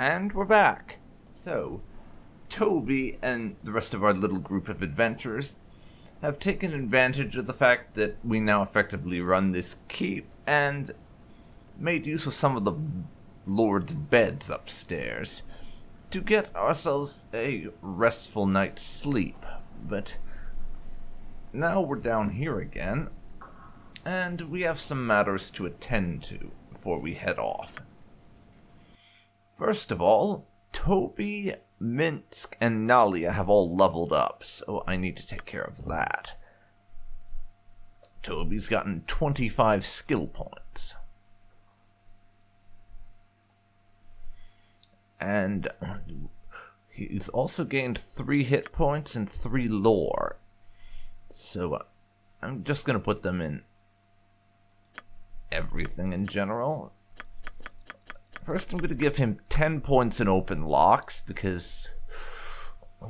And we're back. So, Toby and the rest of our little group of adventurers have taken advantage of the fact that we now effectively run this keep and made use of some of the Lord's beds upstairs to get ourselves a restful night's sleep. But now we're down here again, and we have some matters to attend to before we head off. First of all, Toby, Minsk, and Nalia have all leveled up, so I need to take care of that. Toby's gotten 25 skill points. And he's also gained 3 hit points and 3 lore. So I'm just going to put them in everything in general. First, I'm going to give him 10 points in open locks, because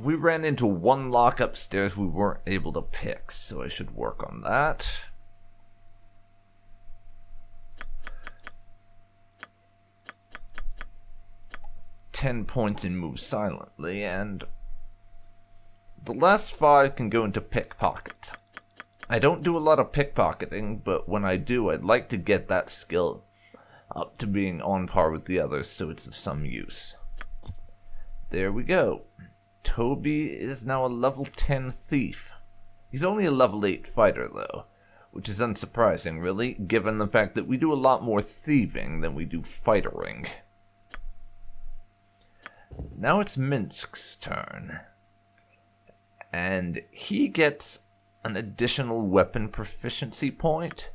we ran into one lock upstairs we weren't able to pick, so I should work on that. $10 points in move silently, and the last 5 can go into pickpocket. I don't do a lot of pickpocketing, but when I do, I'd like to get that skill up to being on par with the others, so it's of some use. There we go. Toby is now a level 10 thief. He's only a level 8 fighter, though, which is unsurprising, really, given the fact that we do a lot more thieving than we do fightering. Now it's Minsk's turn, and he gets an additional weapon proficiency point.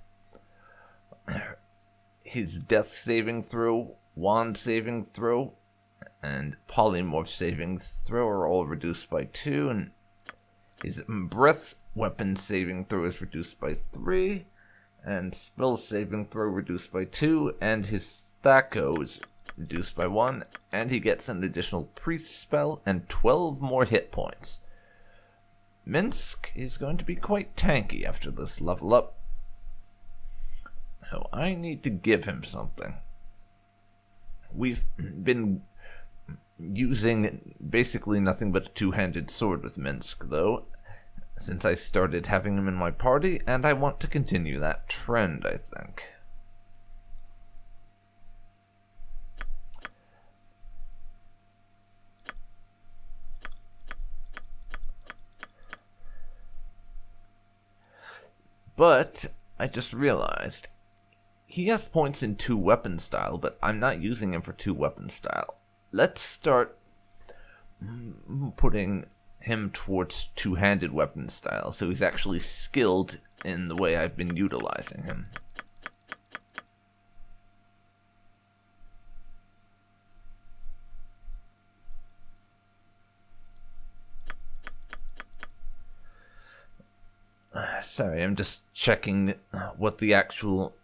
His death saving throw, wand saving throw, and polymorph saving throw are all reduced by 2, and his breath weapon saving throw is reduced by 3, and spell saving throw reduced by 2, and his Thaco is reduced by 1, and he gets an additional priest spell and 12 more hit points. Minsk is going to be quite tanky after this level up, so I need to give him something. We've been using basically nothing but a two-handed sword with Minsk, though, since I started having him in my party, and I want to continue that trend, I think. But I just realized he has points in 2 weapon style, but I'm not using him for 2 weapon style. Let's start putting him towards two-handed weapon style, so he's actually skilled in the way I've been utilizing him. Sorry, I'm just checking what the actual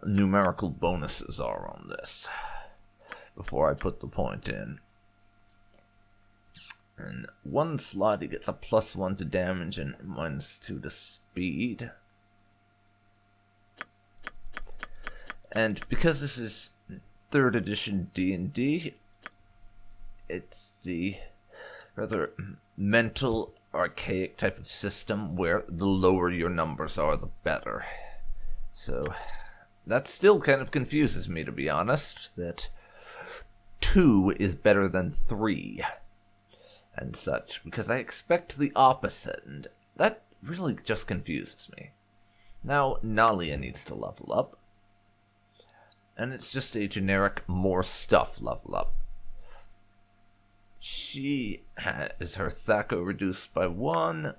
numerical bonuses are on this before I put the point in. And one slot he gets a +1 to damage and -2 to speed. And because this is 3rd edition D&D, it's the rather mental, archaic type of system where the lower your numbers are, the better. So that still kind of confuses me, to be honest, that 2 is better than 3 and such, because I expect the opposite, and that really just confuses me. Now Nalia needs to level up, and it's just a generic more stuff level up. She has her Thaco reduced by 1,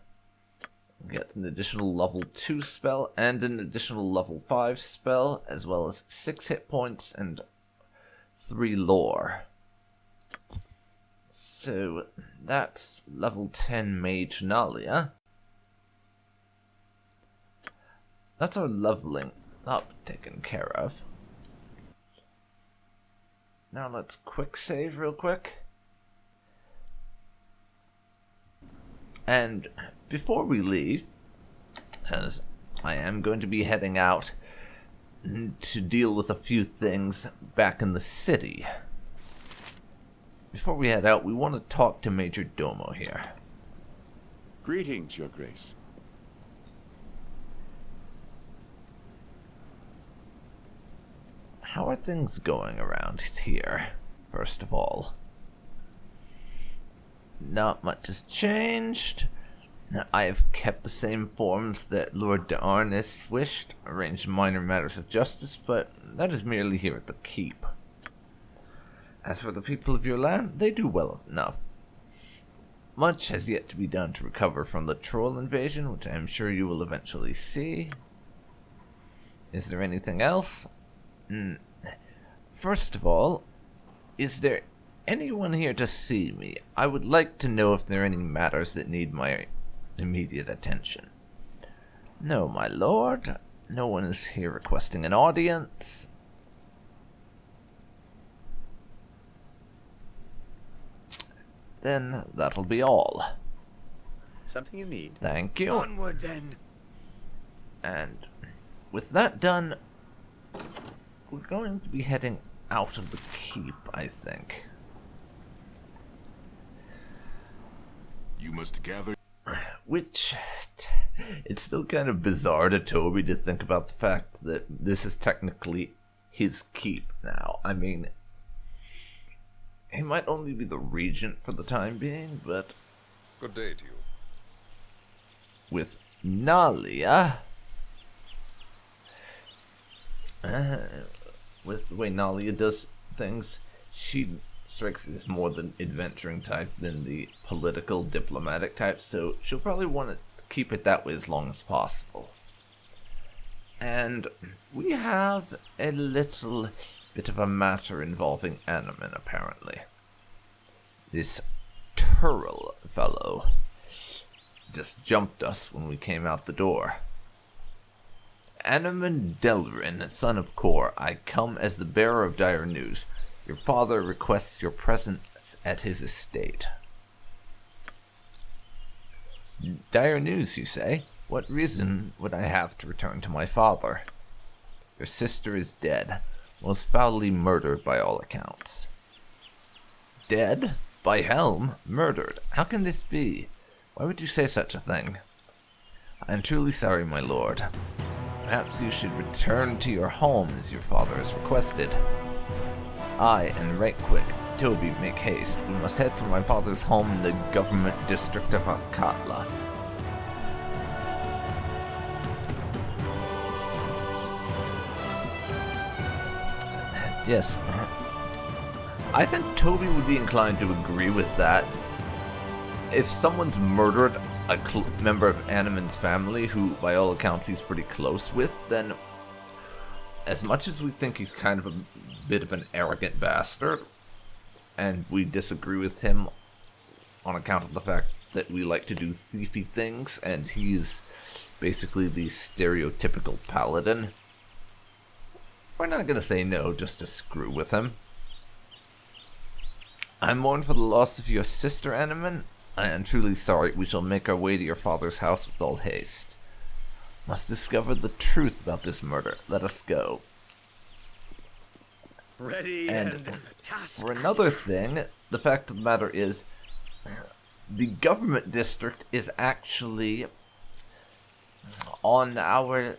gets an additional level 2 spell and an additional level 5 spell, as well as 6 hit points and 3 lore. So that's level 10 Mage Nalia. That's our leveling up taken care of. Now let's quick save real quick. And before we leave, as I am going to be heading out to deal with a few things back in the city. before we head out, we want to talk to Major Domo here. Greetings, Your Grace. How are things going around here, first of all? Not much has changed. I have kept the same forms that Lord D'Arnis wished, arranged minor matters of justice, but that is merely here at the keep. As for the people of your land, they do well enough. Much has yet to be done to recover from the troll invasion, which I am sure you will eventually see. Is there anything else? First of all, is there anyone here to see me? I would like to know if there are any matters that need my immediate attention. No, my lord. No one is here requesting an audience. Then that'll be all. Something you need? Thank you. Onward, then. And with that done, we're going to be heading out of the keep, I think. You must gather. Which, it's still kind of bizarre to Toby to think about the fact that this is technically his keep now. I mean, he might only be the regent for the time being, but Good day to you. with Nalia, with the way Nalia does things, she strikes me as more the adventuring type than the political diplomatic type, so she'll probably want to keep it that way as long as possible. And we have a little bit of a matter involving Anomen, apparently. This Turl fellow just jumped us when we came out the door. Anomen Delrin, son of Kor, I come as the bearer of dire news. Your father requests your presence at his estate. Dire news, you say? What reason would I have to return to my father? Your sister is dead, most foully murdered by all accounts. Dead? By Helm? Murdered? How can this be? Why would you say such a thing? I am truly sorry, my lord. Perhaps you should return to your home as your father has requested. Aye, and right quick. Toby, make haste. We must head for my father's home in the government district of Athkatla. Yes. I think Toby would be inclined to agree with that. If someone's murdered a member of Anomen's family, who by all accounts he's pretty close with, then as much as we think he's kind of a bit of an arrogant bastard, and we disagree with him on account of the fact that we like to do thiefy things, and he's basically the stereotypical paladin, we're not going to say no just to screw with him. I mourn for the loss of your sister, Anomen. I am truly sorry. We shall make our way to your father's house with all haste. Must discover the truth about this murder. Let us go. Ready And for another thing, the fact of the matter is, the government district is actually on our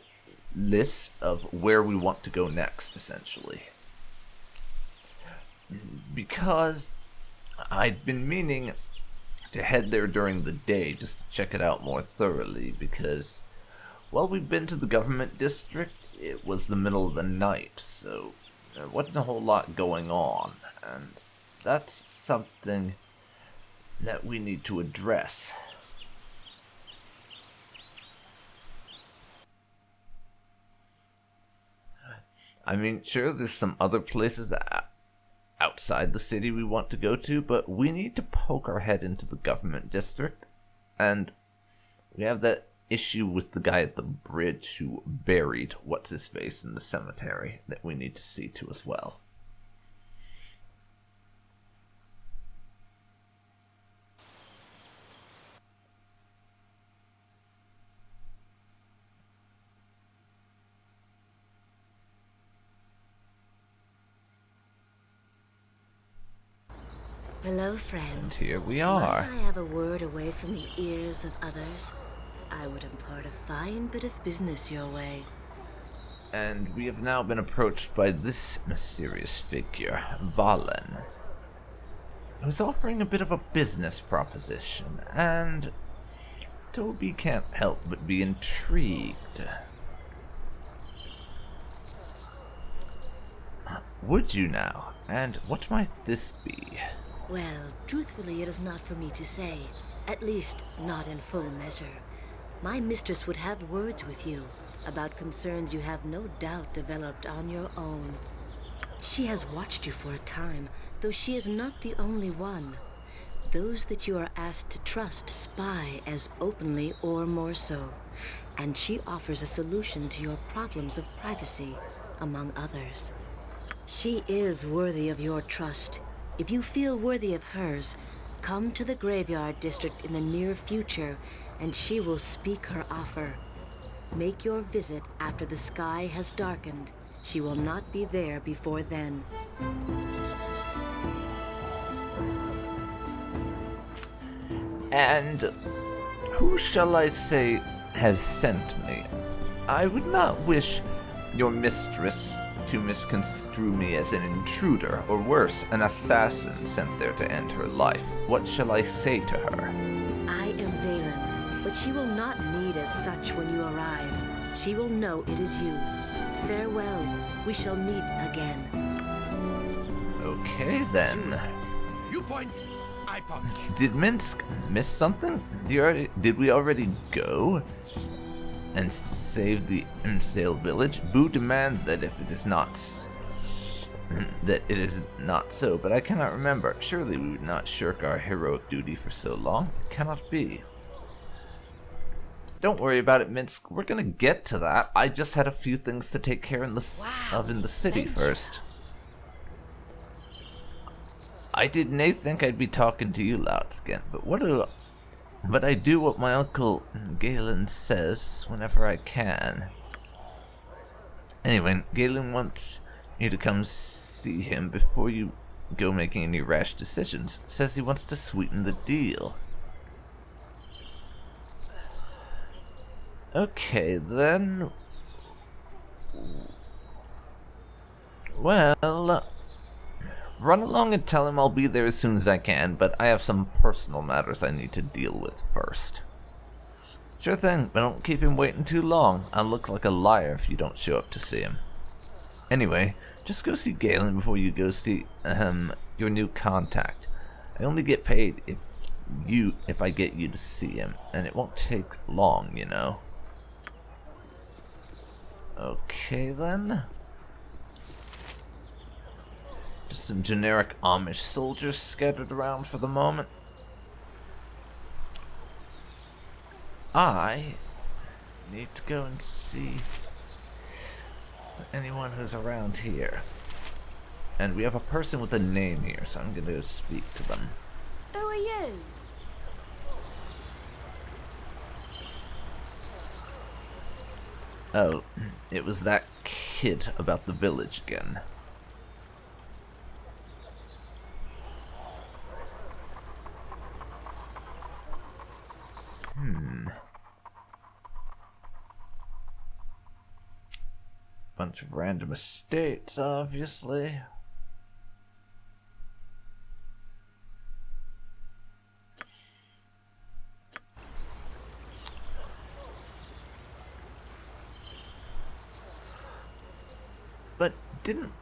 list of where we want to go next, essentially. Because I'd been meaning to head there during the day just to check it out more thoroughly, because while we've been to the government district, it was the middle of the night, so there wasn't a whole lot going on, and that's something that we need to address. I mean, sure, there's some other places outside the city we want to go to, but we need to poke our head into the government district, and we have that issue with the guy at the bridge who buried what's-his-face in the cemetery that we need to see to as well. Hello, friends. And here we Might are. I have a word away from the ears of others? I would impart a fine bit of business your way. And we have now been approached by this mysterious figure, Valen, who's offering a bit of a business proposition, and Toby can't help but be intrigued. Would you now? And what might this be? Well, truthfully, it is not for me to say. At least, not in full measure. My mistress would have words with you about concerns you have no doubt developed on your own. She has watched you for a time, though she is not the only one. Those that you are asked to trust spy as openly or more so, and she offers a solution to your problems of privacy, among others. She is worthy of your trust. If you feel worthy of hers, come to the graveyard district in the near future, and she will speak her offer. Make your visit after the sky has darkened. She will not be there before then. And who shall I say has sent me? I would not wish your mistress to misconstrue me as an intruder, or worse, an assassin sent there to end her life. What shall I say to her? I am Valen, but she will not need as such when you arrive. She will know it is you. Farewell. We shall meet again. Okay then. You point, I punch. Did Minsk miss something? Did we already go and save the Imsdale village? Boo demands that if it is not that it is not so, but I cannot remember. Surely we would not shirk our heroic duty for so long. It cannot be. Don't worry about it, Minsk. We're gonna get to that. I just had a few things to take care of in the city first. I didn't think I'd be talking to you, Loudskin, but I do what my uncle Galen says whenever I can. Anyway, Galen wants you to come see him before you go making any rash decisions. Says he wants to sweeten the deal. Okay, then. Well, run along and tell him I'll be there as soon as I can, but I have some personal matters I need to deal with first. Sure thing, but don't keep him waiting too long. I'll look like a liar if you don't show up to see him. Anyway, just go see Galen before you go see, your new contact. I only get paid if I get you to see him, and it won't take long, you know. Okay then. Just some generic Amish soldiers scattered around for the moment. I need to go and see anyone who's around here. And we have a person with a name here, so I'm going to speak to them. Who are you? Oh, it was that kid about the village again. Bunch of random estates, obviously. But didn't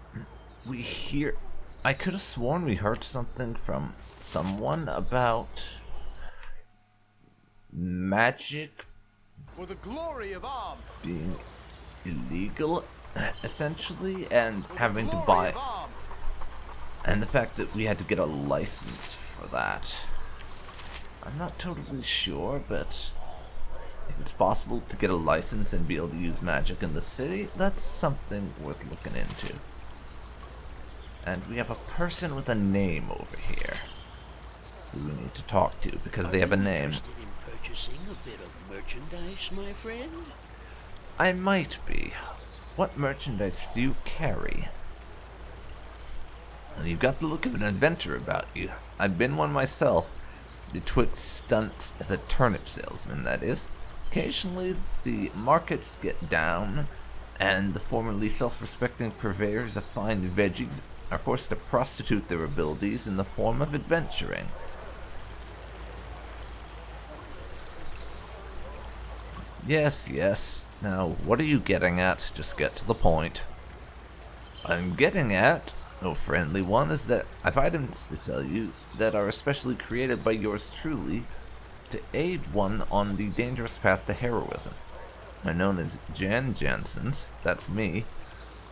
we hear... I could have sworn we heard something from someone about magic For the glory of arms. being illegal, essentially, and having to buy... And the fact that we had to get a license for that. I'm not totally sure, but if it's possible to get a license and be able to use magic in the city, that's something worth looking into. And we have a person with a name over here who we need to talk to because they have a name. Interested in purchasing a bit of merchandise, my friend? I might be. What merchandise do you carry? And you've got the look of an adventurer about you. I've been one myself, betwixt stunts as a turnip salesman, that is. Occasionally the markets get down, and the formerly self-respecting purveyors of fine veggies are forced to prostitute their abilities in the form of adventuring. Yes, yes. Now, what are you getting at? Just get to the point. I'm getting at, oh friendly one, is that I've items to sell you that are especially created by yours truly to aid one on the dangerous path to heroism. They're known as Jan Jansen's, that's me,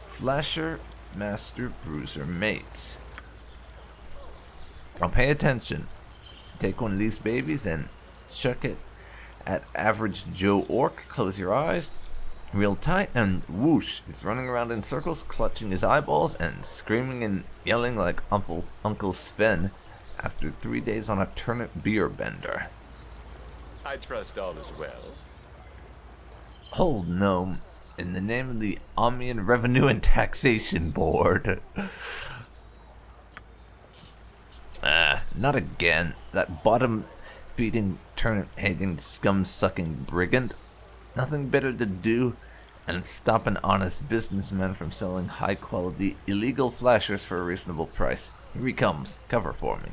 Flasher, Master, Bruiser, Mates. Now pay attention. Take one of these babies and chuck it at average Joe Orc. Close your eyes real tight, and whoosh, he's running around in circles, clutching his eyeballs and screaming and yelling like Uncle Sven after 3 days on a turnip beer bender. I trust all is well. Hold, gnome. In the name of the Omnian Revenue and Taxation Board. Not again. That bottom-feeding, turnip-hating, scum-sucking brigand. Nothing better to do and stop an honest businessman from selling high-quality, illegal flashers for a reasonable price. Here he comes. Cover for me.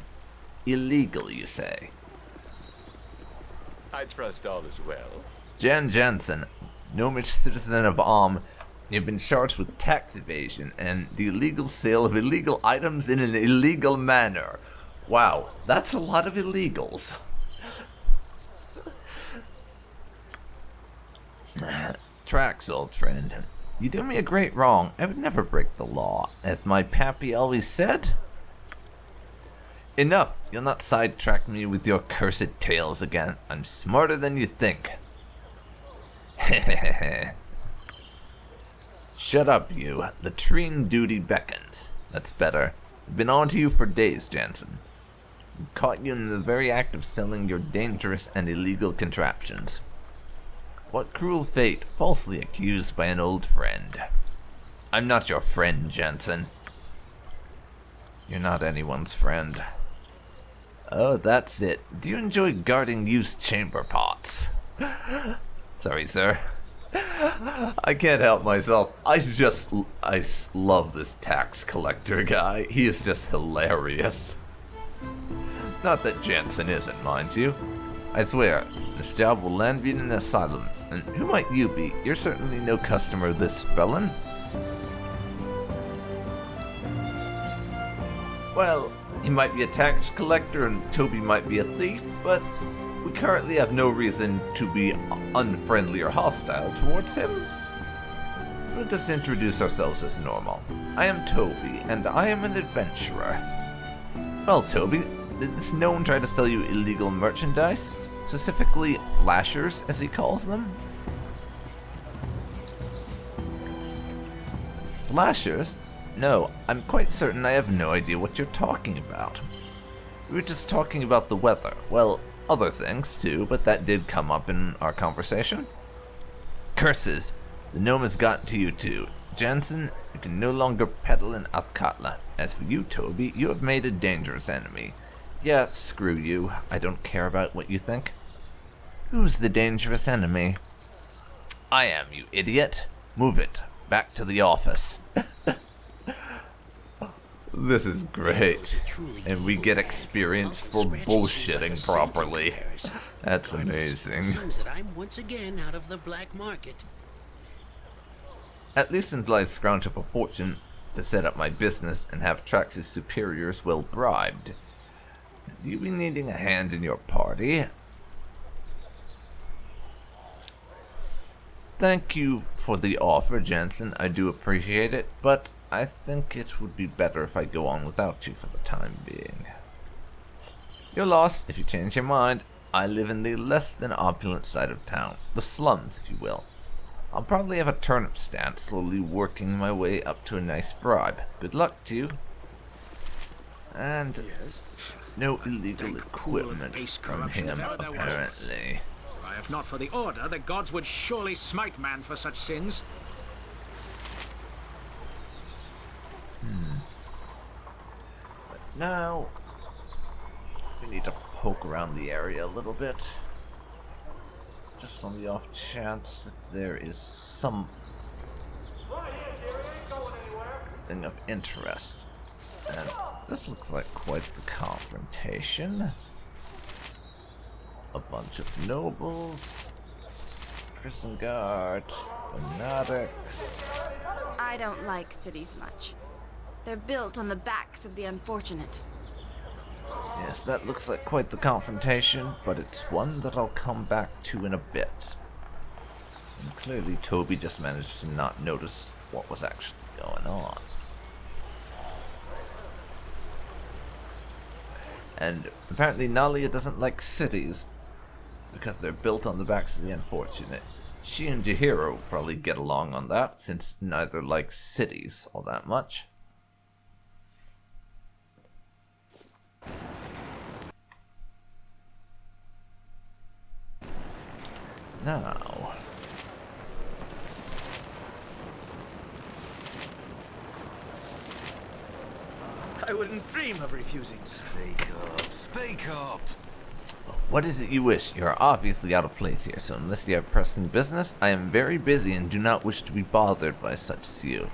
Illegal, you say? I trust all is well. Jan Jansen, gnomish citizen of you've been charged with tax evasion and the illegal sale of illegal items in an illegal manner. Wow, that's a lot of illegals. Trax, old friend. You do me a great wrong. I would never break the law, as my pappy always said. Enough! You'll not sidetrack me with your cursed tales again. I'm smarter than you think. Hehehe. Shut up, you. Latrine duty beckons. That's better. I've been on to you for days, Jansen. I've caught you in the very act of selling your dangerous and illegal contraptions. What cruel fate, falsely accused by an old friend. I'm not your friend, Jansen. You're not anyone's friend. Oh, that's it. Do you enjoy guarding used chamber pots? Sorry, sir. I can't help myself. I love this tax collector guy. He is just hilarious. Not that Jansen isn't, mind you. I swear, this job will land me in an asylum. And who might you be? You're certainly no customer of this felon. Well, he might be a tax collector and Toby might be a thief, but we currently have no reason to be unfriendly or hostile towards him. Let us introduce ourselves as normal. I am Toby, and I am an adventurer. Well, Toby, did this gnome try to sell you illegal merchandise? Specifically, flashers, as he calls them? Flashers? No, I'm quite certain I have no idea what you're talking about. We were just talking about the weather. Well, other things too, but that did come up in our conversation. Curses! The gnome has gotten to you too. Jansen, you can no longer peddle in Athkatla. As for you, Toby, you have made a dangerous enemy. Yeah, screw you. I don't care about what you think. Who's the dangerous enemy? I am, you idiot. Move it. Back to the office. This is great. And we get experience for bullshitting properly. That's amazing. Seems that I'm once again out of the black market. At least until I scrounge up a fortune to set up my business and have Trax's superiors well bribed. Do you be needing a hand in your party? Thank you for the offer, Jansen. I do appreciate it, but I think it would be better if I go on without you for the time being. You're lost if you change your mind. I live in the less than opulent side of town, the slums, if you will. I'll probably have a turnip stand, slowly working my way up to a nice bribe. Good luck to you. And no illegal equipment from him, apparently. If not for the order, the gods would surely smite man for such sins. Now, we need to poke around the area a little bit. Just on the off chance that there is some thing of interest. And this looks like quite the confrontation. A bunch of nobles, prison guards, fanatics. I don't like cities much. They're built on the backs of the unfortunate. Yes, that looks like quite the confrontation, but it's one that I'll come back to in a bit. And clearly Toby just managed to not notice what was actually going on. And apparently Nalia doesn't like cities because they're built on the backs of the unfortunate. She and Jahira will probably get along on that, since neither likes cities all that much. Now, I wouldn't dream of refusing. Speak up. Speak up. what is it you wish? You are obviously out of place here, so unless you have pressing business, I am very busy and do not wish to be bothered by such as you.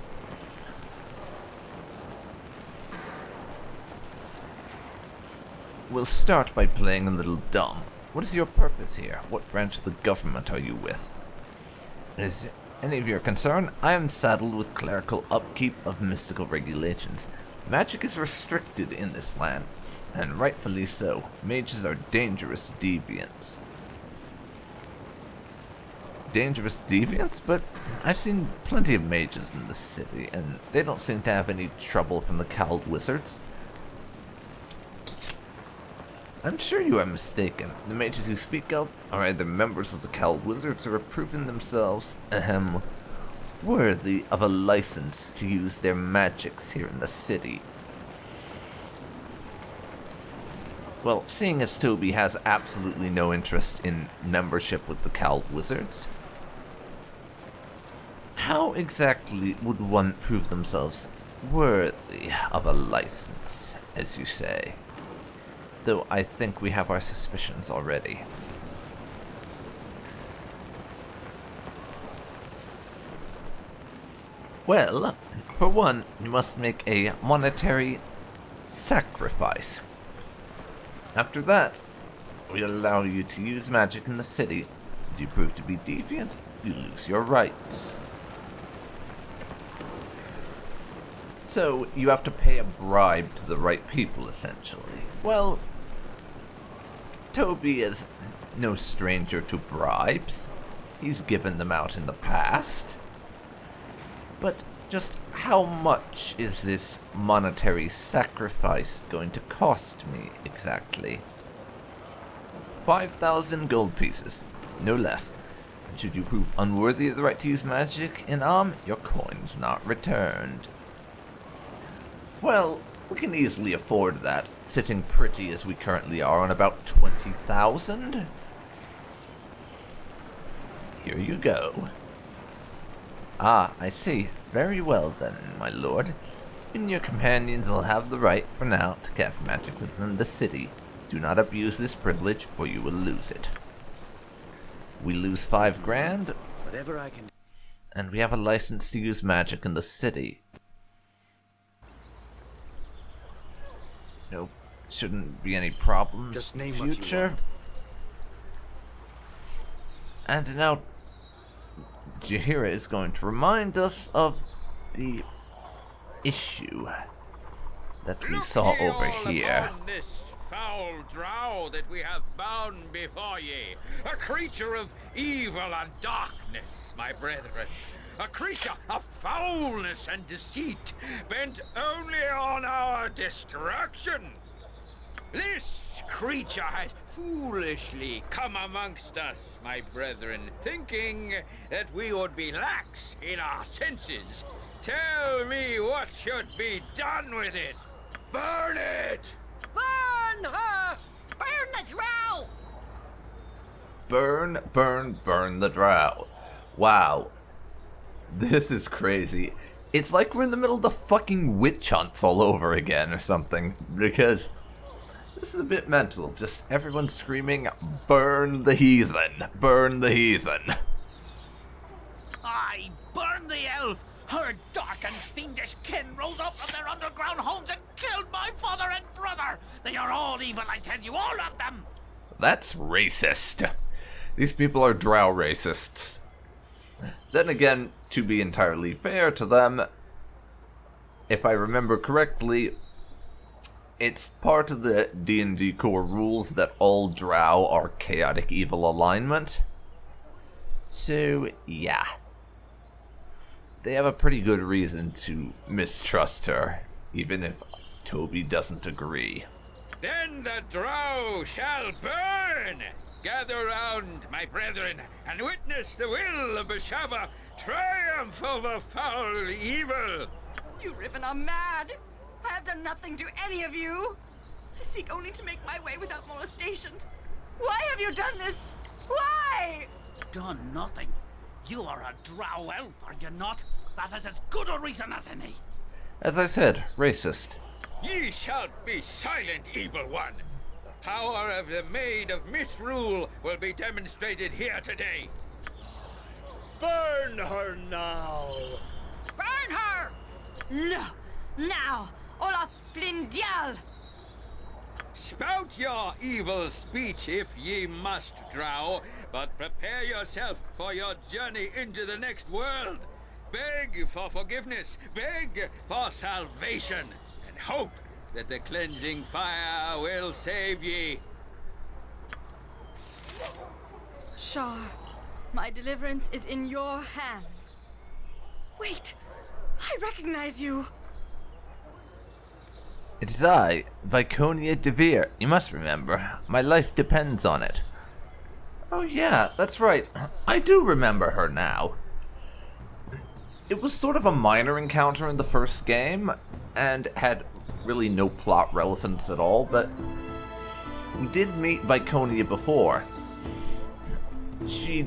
We'll start by playing a little dumb. What is your purpose here? What branch of the government are you with? Is any of your concern? I am saddled with clerical upkeep of mystical regulations. Magic is restricted in this land, and rightfully so. Mages are dangerous deviants. Dangerous deviants? But I've seen plenty of mages in the city, and they don't seem to have any trouble from the cowled wizards. I'm sure you are mistaken. The mages you speak of are either members of the cowled wizards or have proven themselves, worthy of a license to use their magics here in the city. Well, seeing as Toby has absolutely no interest in membership with the cowled wizards, how exactly would one prove themselves worthy of a license, as you say? Though I think we have our suspicions already. Well, for one, you must make a monetary sacrifice. After that, we'll allow you to use magic in the city. If you prove to be deviant, you lose your rights. So, you have to pay a bribe to the right people, essentially. Well, Toby is no stranger to bribes. He's given them out in the past. But just how much is this monetary sacrifice going to cost me, exactly? 5,000 gold pieces, no less. And should you prove unworthy of the right to use magic in your coin's not returned. Well, we can easily afford that, sitting pretty as we currently are on about 20,000. Here you go. Ah, I see. Very well then, my lord. You and your companions will have the right, for now, to cast magic within the city. Do not abuse this privilege, or you will lose it. We lose 5 grand, Whatever I can. and we have a license to use magic in the city. Nope, shouldn't be any problems Just in name the what you future. want. And now, Jahira is going to remind us of the issue that we saw Look ye over all here. upon this foul drow that we have bound before ye, a creature of evil and darkness, my brethren, a creature of foulness and deceit, bent only on our destruction. This creature has foolishly come amongst us, my brethren, thinking that we would be lax in our senses. Tell me what should be done with it. Burn it! Burn her! Burn the drow! Burn, burn, burn the drow. Wow. This is crazy. It's like we're in the middle of the fucking witch hunts all over again or something, because this is a bit mental. Just everyone screaming, "Burn the heathen! Burn the heathen!" Aye, burn the elf! Her dark and fiendish kin rose up from their underground homes and killed my father and brother! They are all evil, I tell you, all of them! That's racist. These people are Drow racists. Then again, to be entirely fair to them, if I remember correctly, it's part of the D&D core rules that all Drow are chaotic evil alignment. So, yeah. They have a pretty good reason to mistrust her, even if Toby doesn't agree. Then the Drow shall burn! Gather round, my brethren, and witness the will of Bashava triumph over foul evil! You Riven are mad! I have done nothing to any of you! I seek only to make my way without molestation. Why have you done this? Why? Done nothing. You are a Drow elf, are you not? That is as good a reason as any. As I said, racist. Ye shall be silent, evil one! The power of the Maid of Misrule will be demonstrated here today. Burn her now! Burn her! No! Now! Olaf Blindial! Spout your evil speech if ye must, Drow, but prepare yourself for your journey into the next world. Beg for forgiveness, beg for salvation, and hope that the cleansing fire will save ye. Shar, my deliverance is in your hands. Wait! I recognize you! It is I, Viconia Devere. You must remember, my life depends on it. Oh yeah, that's right. I do remember her now. It was sort of a minor encounter in the first game, and had really no plot relevance at all, but we did meet Viconia before. She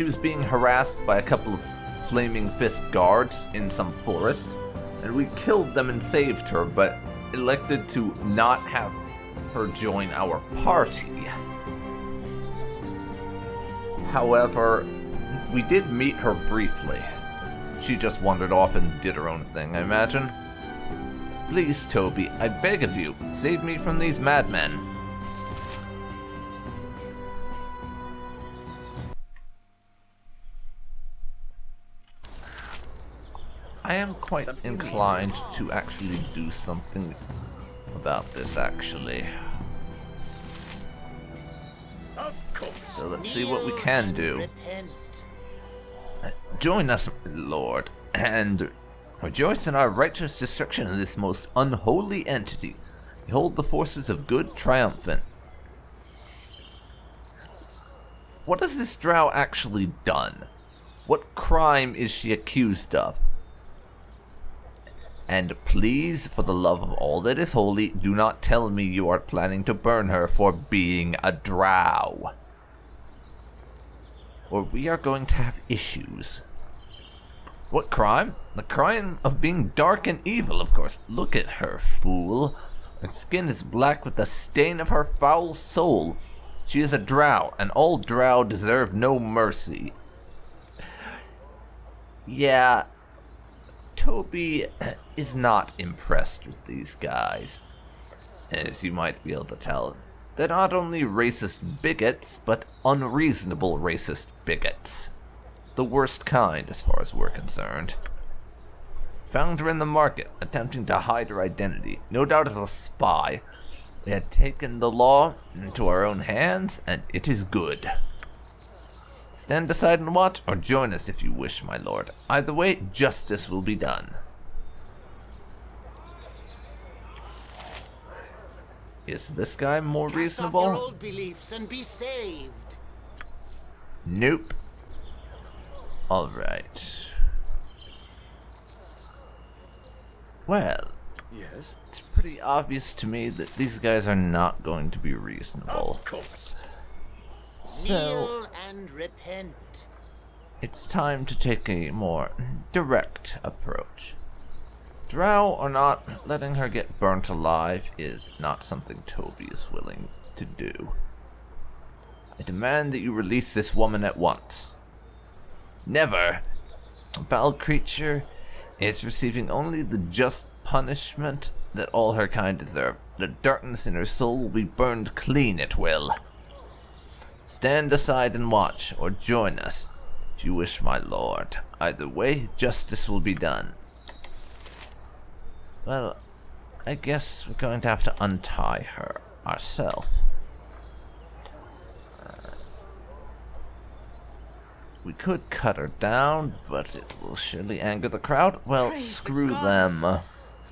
was being harassed by a couple of Flaming Fist guards in some forest, and we killed them and saved her, but elected to not have her join our party. However, we did meet her briefly. She just wandered off and did her own thing, I imagine. Please, Toby, I beg of you, save me from these madmen. I am quite inclined to actually do something about this, actually. Of course. So let's see what we can do. Join us, Lord, and rejoice in our righteous destruction of this most unholy entity. Behold the forces of good triumphant. What has this Drow actually done? What crime is she accused of? And please, for the love of all that is holy, do not tell me you are planning to burn her for being a Drow. Or we are going to have issues. What crime? The crime of being dark and evil, of course. Look at her, fool. Her skin is black with the stain of her foul soul. She is a Drow, and all Drow deserve no mercy. Yeah, Toby is not impressed with these guys. As you might be able to tell, they're not only racist bigots, but unreasonable racist bigots. The worst kind, as far as we're concerned. Found her in the market, attempting to hide her identity, no doubt as a spy. We had taken the law into our own hands, and it is good. Stand aside and watch, or join us if you wish, my lord. Either way, justice will be done. Is this guy more reasonable? Cast off your old beliefs and be saved. Nope. Alright. Well, Yes? it's pretty obvious to me that these guys are not going to be reasonable. Of course. So, Kneel and repent. it's time to take a more direct approach. Drow or not, letting her get burnt alive is not something Toby is willing to do. I demand that you release this woman at once. Never! A foul creature is receiving only the just punishment that all her kind deserve. The darkness in her soul will be burned clean at will. Stand aside and watch, or join us, if you wish, my lord. Either way, justice will be done. Well, I guess we're going to have to untie her ourselves. We could cut her down, but it will surely anger the crowd. Well, Praise screw the gods. them.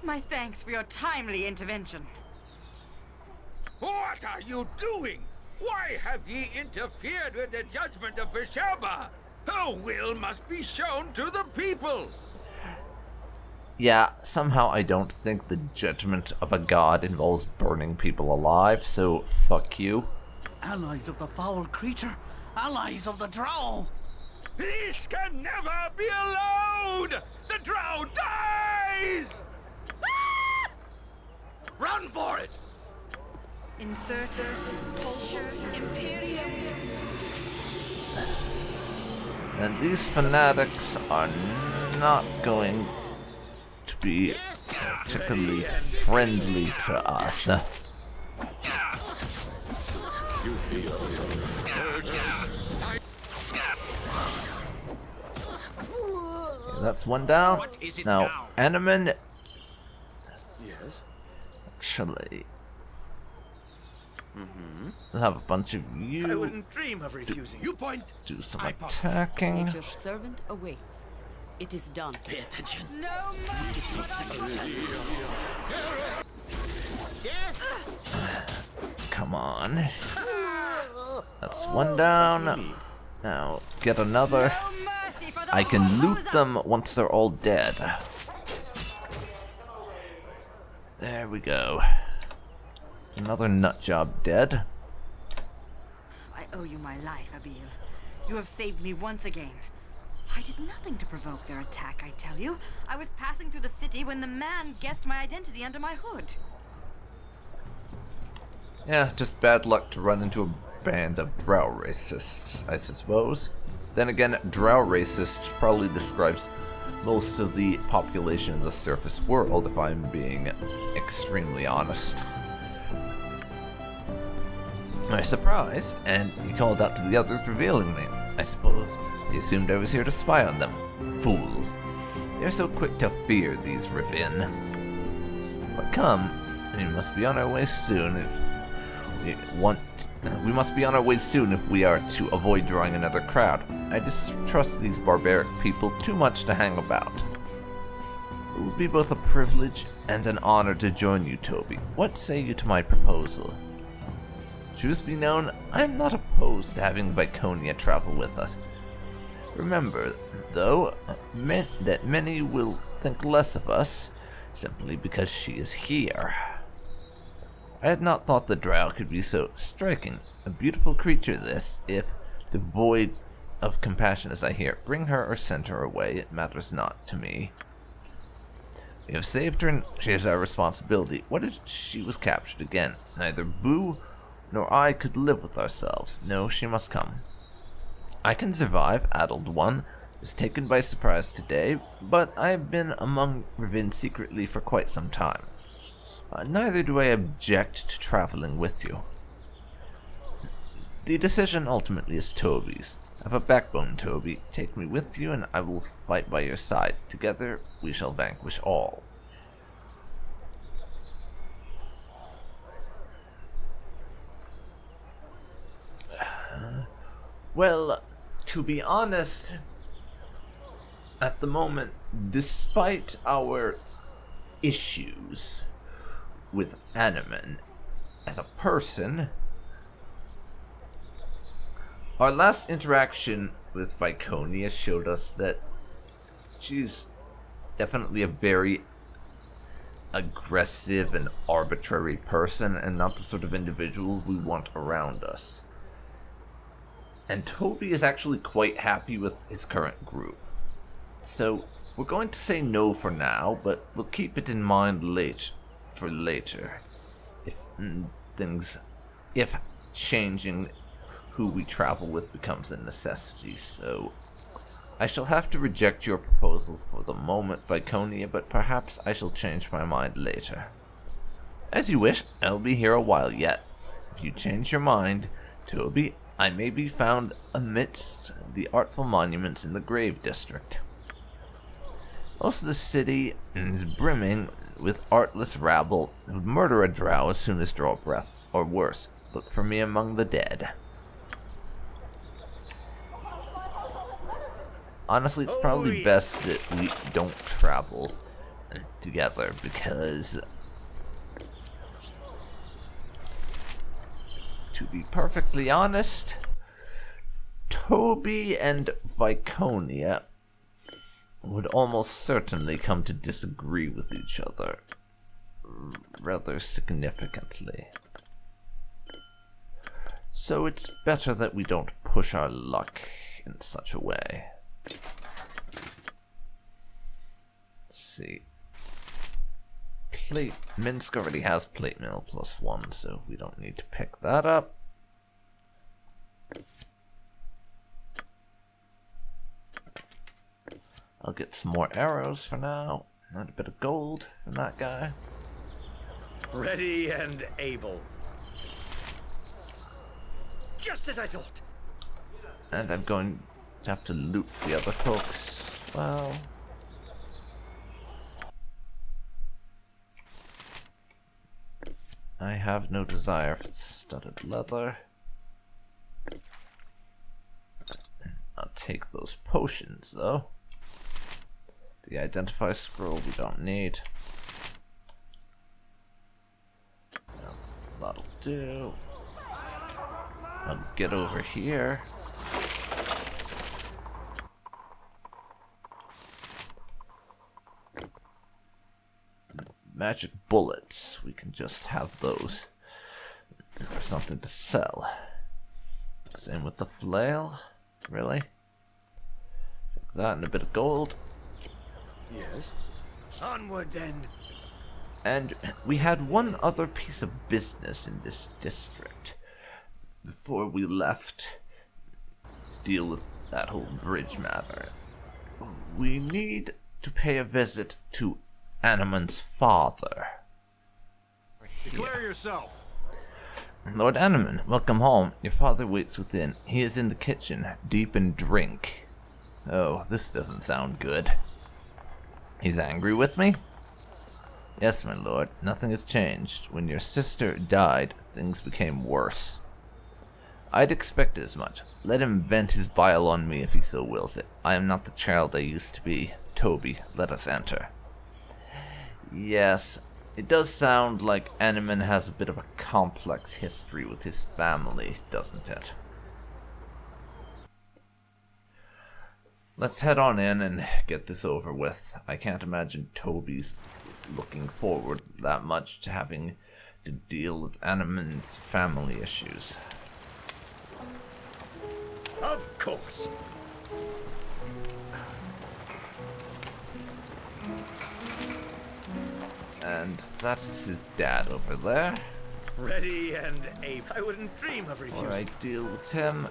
My thanks for your timely intervention. What are you doing? Why have ye interfered with the judgment of Besheba? Her will must be shown to the people. Yeah, somehow I don't think the judgment of a god involves burning people alive, so fuck you. Allies of the foul creature. Allies of the Drow. This can never be allowed! The Drow dies! Run for it! Insurtus, culture, imperium. And these fanatics are not going to be particularly friendly to us. That's one down. What is it Now, Anomen, Yes? actually, we'll have a bunch of I you wouldn't dream of refusing. You point! do some I pop. attacking. Nature's servant awaits. It is done. Pay attention. No mercy. Come on. That's one down. Now, get another. No mercy for the I can loot Hosa. them once they're all dead. There we go. Another nut job dead. I owe you my life, Abil. You have saved me once again. I did nothing to provoke their attack, I tell you. I was passing through the city when the man guessed my identity under my hood. Yeah, just bad luck to run into a band of Drow racists, I suppose. Then again, Drow racists probably describes most of the population of the surface world, if I'm being extremely honest. I was surprised, and he called out to the others, revealing me. I suppose he assumed I was here to spy on them. Fools. They're so quick to fear these Rivin. But come, we must be on our way soon if we must be on our way soon if we are to avoid drawing another crowd. I distrust these barbaric people too much to hang about. It would be both a privilege and an honor to join you, Toby. What say you to my proposal? Truth be known, I am not opposed to having Viconia travel with us. Remember, though, that many will think less of us simply because she is here. I had not thought the Drow could be so striking. A beautiful creature this, if devoid of compassion as I hear. Bring her or send her away, it matters not to me. We have saved her and she is our responsibility. What if she was captured again? Neither Boo nor I could live with ourselves. No, she must come. I can survive, addled one. Was taken by surprise today, but I have been among Rivin secretly for quite some time. Neither do I object to traveling with you. The decision ultimately is Toby's. Have a backbone, Toby. Take me with you and I will fight by your side. Together we shall vanquish all. Well, to be honest, at the moment, despite our issues with Anomen as a person, our last interaction with Viconia showed us that she's definitely a very aggressive and arbitrary person and not the sort of individual we want around us. And Toby is actually quite happy with his current group. So, We're going to say no for now, but we'll keep it in mind for later. If changing who we travel with becomes a necessity, so I shall have to reject your proposal for the moment, Viconia, but perhaps I shall change my mind later. As you wish, I'll be here a while yet. If you change your mind, Toby, I may be found amidst the artful monuments in the Grave District. Most of the city is brimming with artless rabble who'd murder a drow as soon as draw a breath, or worse, look for me among the dead. Honestly, it's probably best that we don't travel together, because to be perfectly honest, Toby and Viconia would almost certainly come to disagree with each other rather significantly. So it's better that we don't push our luck in such a way. Let's see. Minsk already has plate mail +1, so we don't need to pick that up. I'll get some more arrows for now, and a bit of gold from that guy. Ready and able. Just as I thought. And I'm going to have to loot the other folks. Well, I have no desire for studded leather. I'll take those potions, though. The identify scroll we don't need. Well, that'll do. I'll get over here. Magic bullets. We can just have those for something to sell. Same with the flail. Really? Take that and a bit of gold. Yes. Onward then. And we had one other piece of business in this district before we left to deal with that whole bridge matter. We need to pay a visit to Anomen's father. Declare yourself. Lord Anomen, welcome home. Your father waits within. He is in the kitchen, deep in drink. Oh, this doesn't sound good. He's angry with me? Yes, my lord, nothing has changed. When your sister died, things became worse. I'd expect as much. Let him vent his bile on me if he so wills it. I am not the child I used to be. Toby, let us enter. Yes, it does sound like Anomen has a bit of a complex history with his family, doesn't it? Let's head on in and get this over with. I can't imagine Toby's looking forward that much to having to deal with Anomen's family issues. Of course. And that is his dad over there. Ready and able. I wouldn't dream of refusing. Before I deal with him,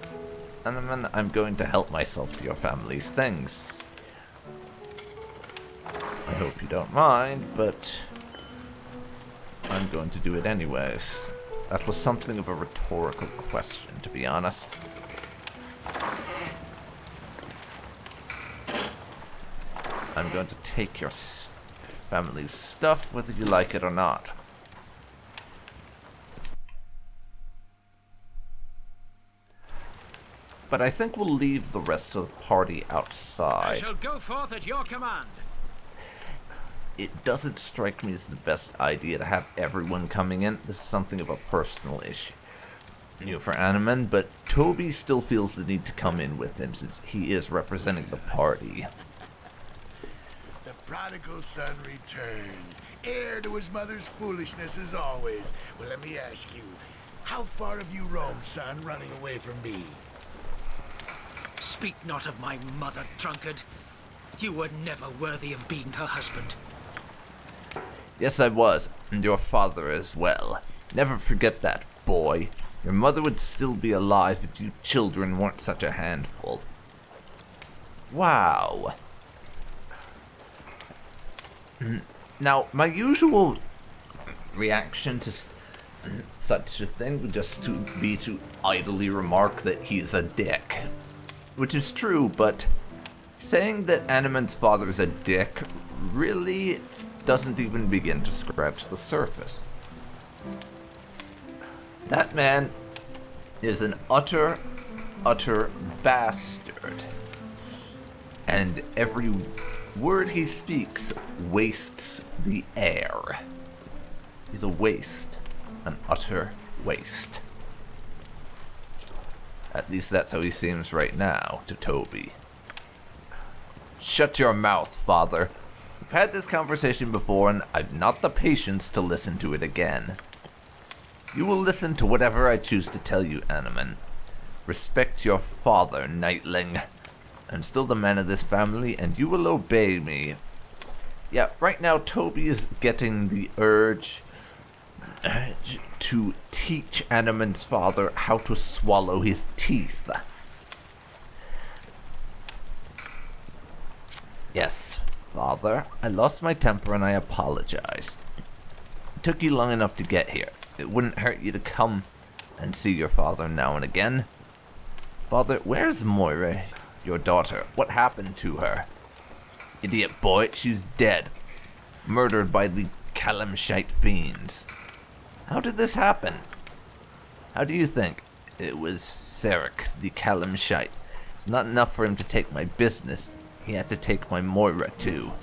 Anomen, I'm going to help myself to your family's things. I hope you don't mind, but I'm going to do it anyways. That was something of a rhetorical question, to be honest. I'm going to take your family's stuff, whether you like it or not. But I think we'll leave the rest of the party outside. I shall go forth at your command. It doesn't strike me as the best idea to have everyone coming in. This is something of a personal issue. For Anomen, but Toby still feels the need to come in with him since he is representing the party. The prodigal son returns, heir to his mother's foolishness as always. Well, let me ask you, how far have you roamed, son, running away from me? Speak not of my mother, drunkard. You were never worthy of being her husband. Yes, I was, and your father as well. Never forget that, boy. Your mother would still be alive if you children weren't such a handful. Wow. Now, my usual reaction to such a thing would just be to idly remark that he's a dick. Which is true, but saying that Anomen's father is a dick really doesn't even begin to scratch the surface. That man is an utter bastard. And every word he speaks wastes the air. He's a waste. An utter waste. At least that's how he seems right now to Toby. Shut your mouth, father. We've had this conversation before, and I've not the patience to listen to it again. You will listen to whatever I choose to tell you, Anomen. Respect your father, Nightling. I'm still the man of this family, and you will obey me. Yeah, right now Toby is getting the urge to teach Anomen's father how to swallow his teeth. Yes, father, I lost my temper and I apologize. It took you long enough to get here. It wouldn't hurt you to come and see your father now and again. Father, where's Moira, your daughter? What happened to her? Idiot boy, she's dead. Murdered by the Calamshite fiends. How did this happen? How do you think? It was Sarek, the Calamshite. It's not enough for him to take my business. He had to take my Moira, too.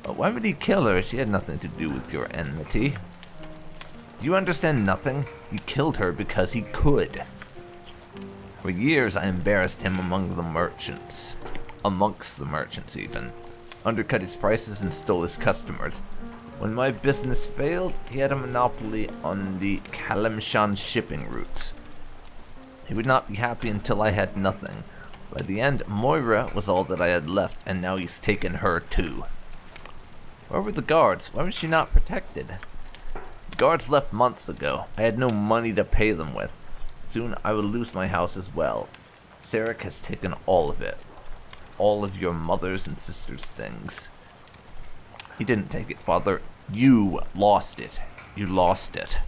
But why would he kill her? She had nothing to do with your enmity. Do you understand nothing? He killed her because he could. For years I embarrassed him amongst the merchants, even. Undercut his prices and stole his customers. When my business failed, he had a monopoly on the Kalimshan shipping routes. He would not be happy until I had nothing. By the end, Moira was all that I had left, and now he's taken her too. Where were the guards? Why was she not protected? The guards left months ago. I had no money to pay them with. Soon I will lose my house as well. Sarek has taken all of it. All of your mother's and sister's things. He didn't take it, father. You lost it. You lost it.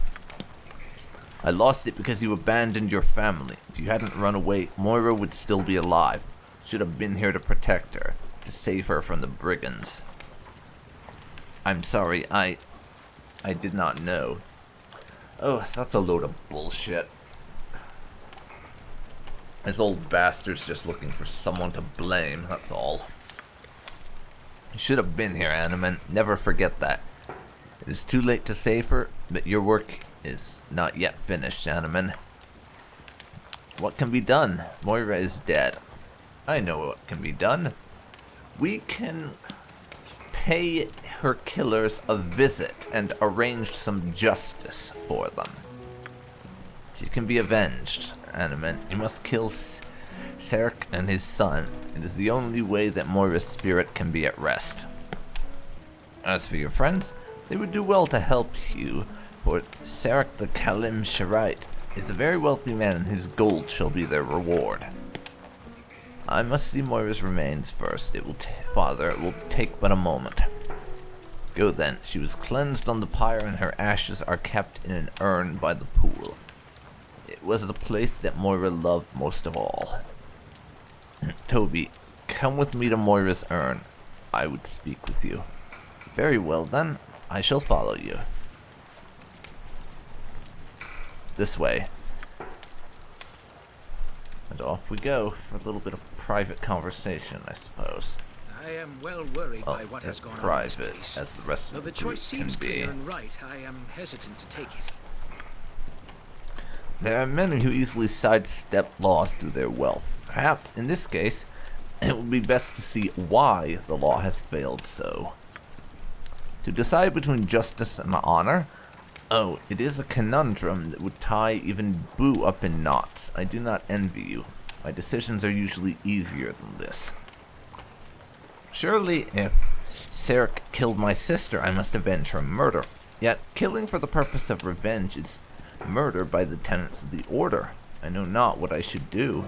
I lost it because you abandoned your family. If you hadn't run away, Moira would still be alive. Should have been here to protect her, to save her from the brigands. I'm sorry, I did not know. Oh, that's a load of bullshit. This old bastard's just looking for someone to blame, that's all. You should have been here, Anomen. Never forget that. It is too late to save her, but your work is not yet finished, Anomen. What can be done? Moira is dead. I know what can be done. We can pay her killers a visit and arrange some justice for them. She can be avenged, Anomen. You must kill Sarek and his son. It is the only way that Moira's spirit can be at rest. As for your friends, they would do well to help you, for Sarek the Calamshite is a very wealthy man, and his gold shall be their reward. I must see Moira's remains first. Father, it will take but a moment. Go then. She was cleansed on the pyre, and her ashes are kept in an urn by the pool. It was the place that Moira loved most of all. Toby, come with me to Moira's urn. I would speak with you. Very well then, I shall follow you. This way. And off we go for a little bit of private conversation, I suppose. I am well worried by what has gone on. As private as the rest of the group can be. Clear and right, I am hesitant to take it. There are many who easily sidestep laws through their wealth. Perhaps, in this case, it would be best to see why the law has failed so. To decide between justice and honor? Oh, it is a conundrum that would tie even Boo up in knots. I do not envy you. My decisions are usually easier than this. Surely, if Sarek killed my sister, I must avenge her murder. Yet, killing for the purpose of revenge is murder by the tenets of the Order. I know not what I should do.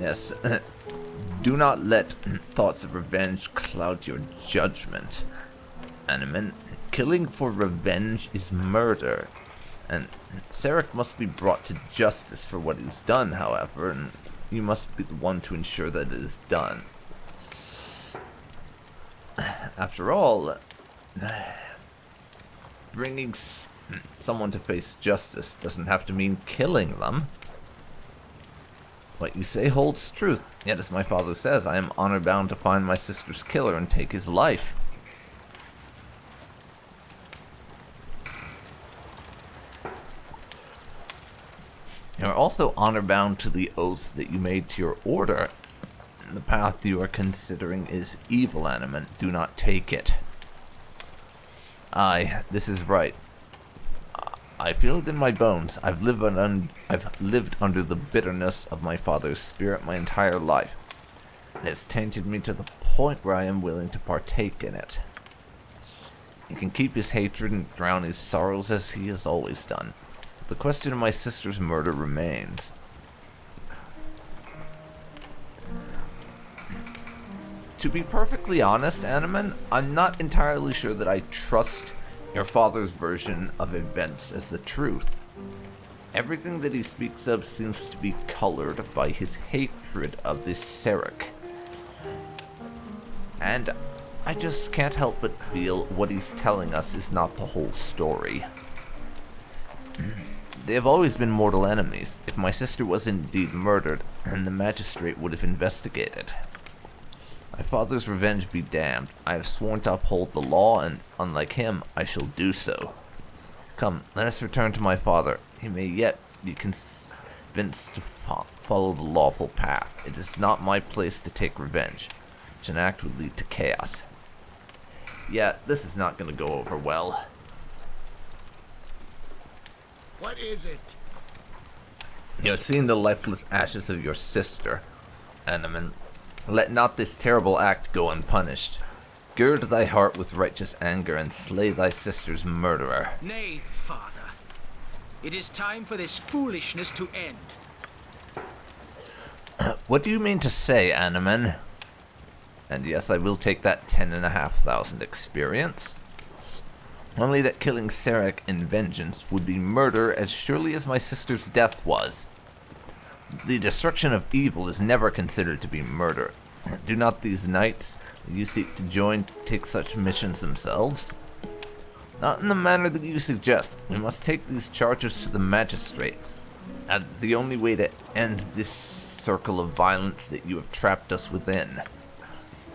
Yes, do not let thoughts of revenge cloud your judgment. Anomen, killing for revenge is murder, and Sarek must be brought to justice for what he's done, however, and you must be the one to ensure that it is done. After all, bringing someone to face justice doesn't have to mean killing them. What you say holds truth, yet as my father says, I am honor-bound to find my sister's killer and take his life. You are also honor-bound to the oaths that you made to your order. The path you are considering is evil, Anomen. Do not take it. Aye, this is right. I feel it in my bones. I've lived under the bitterness of my father's spirit my entire life. And it's tainted me to the point where I am willing to partake in it. He can keep his hatred and drown his sorrows as he has always done. The question of my sister's murder remains. To be perfectly honest, Anomen, I'm not entirely sure that I trust your father's version of events as the truth. Everything that he speaks of seems to be colored by his hatred of this Sarek. And I just can't help but feel what he's telling us is not the whole story. They have always been mortal enemies. If my sister was indeed murdered, then the Magistrate would have investigated. My father's revenge be damned. I have sworn to uphold the law, and, unlike him, I shall do so. Come, let us return to my father. He may yet be convinced to follow the lawful path. It is not my place to take revenge. Such an act would lead to chaos. Yeah, this is not going to go over well. What is it? You have seen the lifeless ashes of your sister, Anomen. Let not this terrible act go unpunished. Gird thy heart with righteous anger and slay thy sister's murderer. Nay, father. It is time for this foolishness to end. What do you mean to say, Anomen? And yes, I will take that 10,500 experience. Only that killing Sarek in vengeance would be murder as surely as my sister's death was. The destruction of evil is never considered to be murder. Do not these knights you seek to join take such missions themselves? Not in the manner that you suggest. We must take these charges to the Magistrate. That is the only way to end this circle of violence that you have trapped us within.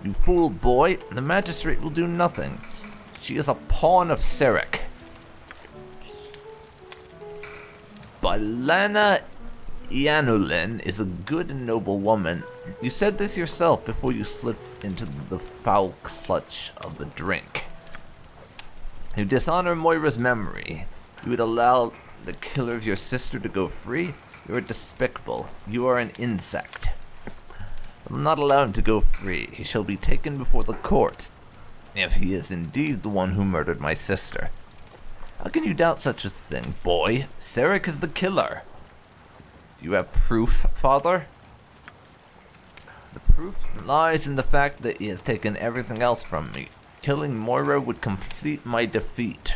You fool boy, the Magistrate will do nothing. She is a pawn of Sarek. Balana Anomen is a good and noble woman. You said this yourself before you slipped into the foul clutch of the drink. You dishonor Moira's memory. You would allow the killer of your sister to go free? You are despicable. You are an insect. I will not allow him to go free. He shall be taken before the courts, if he is indeed the one who murdered my sister. How can you doubt such a thing, boy? Sarek is the killer. Do you have proof, father? The proof lies in the fact that he has taken everything else from me. Killing Moira would complete my defeat.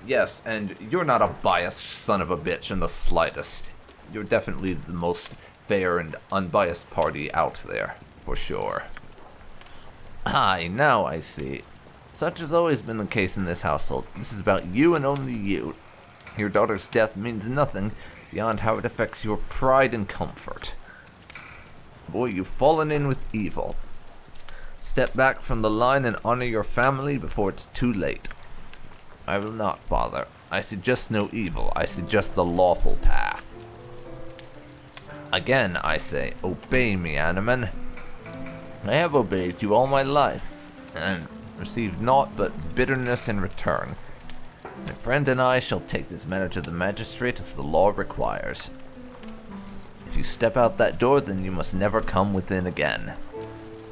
Yes, and you're not a biased son of a bitch in the slightest. You're definitely the most fair and unbiased party out there, for sure. Aye, now I see. Such has always been the case in this household. This is about you and only you. Your daughter's death means nothing beyond how it affects your pride and comfort. Boy, you've fallen in with evil. Step back from the line and honor your family before it's too late. I will not, father. I suggest no evil. I suggest the lawful path. Again, I say, obey me, Anomen. I have obeyed you all my life, and received naught but bitterness in return. My friend and I shall take this matter to the Magistrate as the law requires. If you step out that door, then you must never come within again.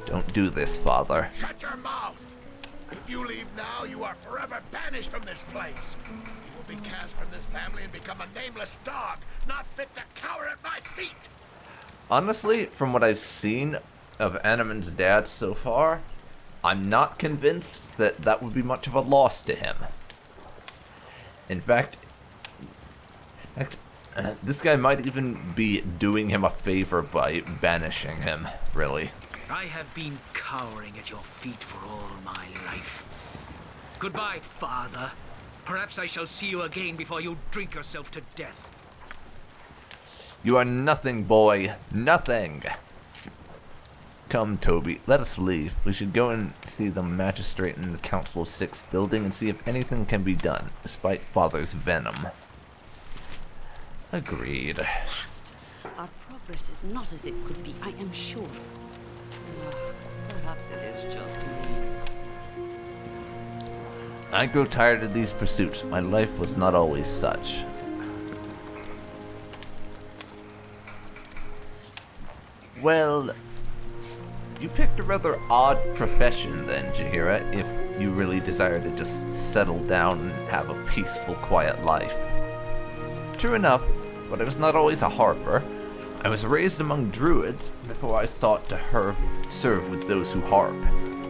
Don't do this, Father. Shut your mouth! If you leave now, you are forever banished from this place. You will be cast from this family and become a nameless dog, not fit to cower at my feet. Honestly, from what I've seen of Anomen's dad so far, I'm not convinced that that would be much of a loss to him. In fact, this guy might even be doing him a favor by banishing him, really. I have been cowering at your feet for all my life. Goodbye, Father. Perhaps I shall see you again before you drink yourself to death. You are nothing, boy. Nothing. Come, Toby, let us leave. We should go and see the Magistrate in the Council of Six building and see if anything can be done, despite Father's venom. Agreed. Past. Our progress is not as it could be, I am sure. Perhaps it is just me. I grow tired of these pursuits. My life was not always such. Well, you picked a rather odd profession then, Jaheira, if you really desire to just settle down and have a peaceful, quiet life. True enough, but I was not always a harper. I was raised among druids before I sought to serve with those who harp.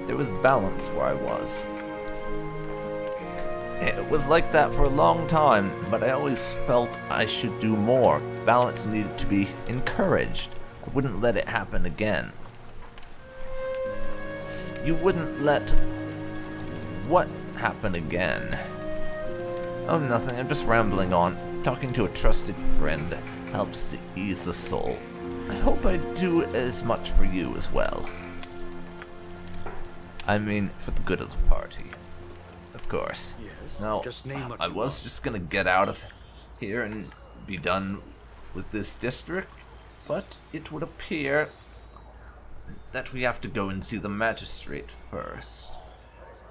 There was balance where I was. It was like that for a long time, but I always felt I should do more. Balance needed to be encouraged. I wouldn't let it happen again. You wouldn't let what happen again? Oh, nothing. I'm just rambling on. Talking to a trusted friend helps to ease the soul. I hope I do as much for you as well. I mean, for the good of the party. Of course. Yes. Now, Just name what I you was want. just gonna get out of here and be done with this district, but it would appear that we have to go and see the Magistrate first,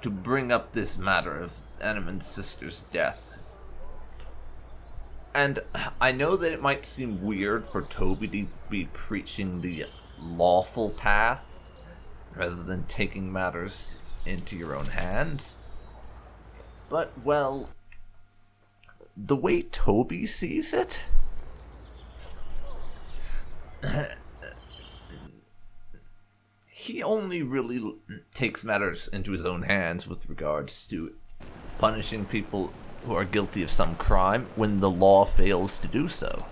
to bring up this matter of Anomen's sister's death. And I know that it might seem weird for Toby to be preaching the lawful path, rather than taking matters into your own hands. But, well, the way Toby sees it, he only really takes matters into his own hands with regards to punishing people who are guilty of some crime when the law fails to do so.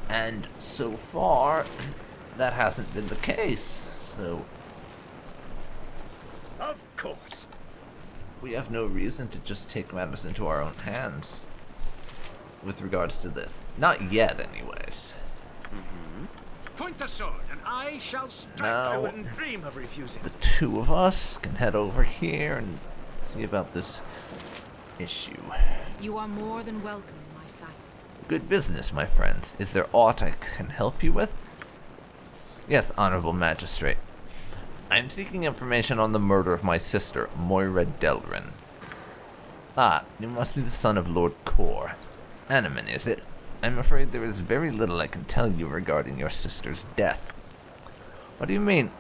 And so far, that hasn't been the case, so Of course. we have no reason to just take matters into our own hands with regards to this. Not yet, anyways. Point the sword, and I shall strike. I Now, wouldn't dream of refusing. the two of us can head over here and see about this issue. You are more than welcome in my sight. Good business, my friends. Is there aught I can help you with? Yes, Honorable Magistrate. I am seeking information on the murder of my sister, Moira Delrin. Ah, you must be the son of Lord Kor. Anomen, is it? I'm afraid there is very little I can tell you regarding your sister's death. What do you mean?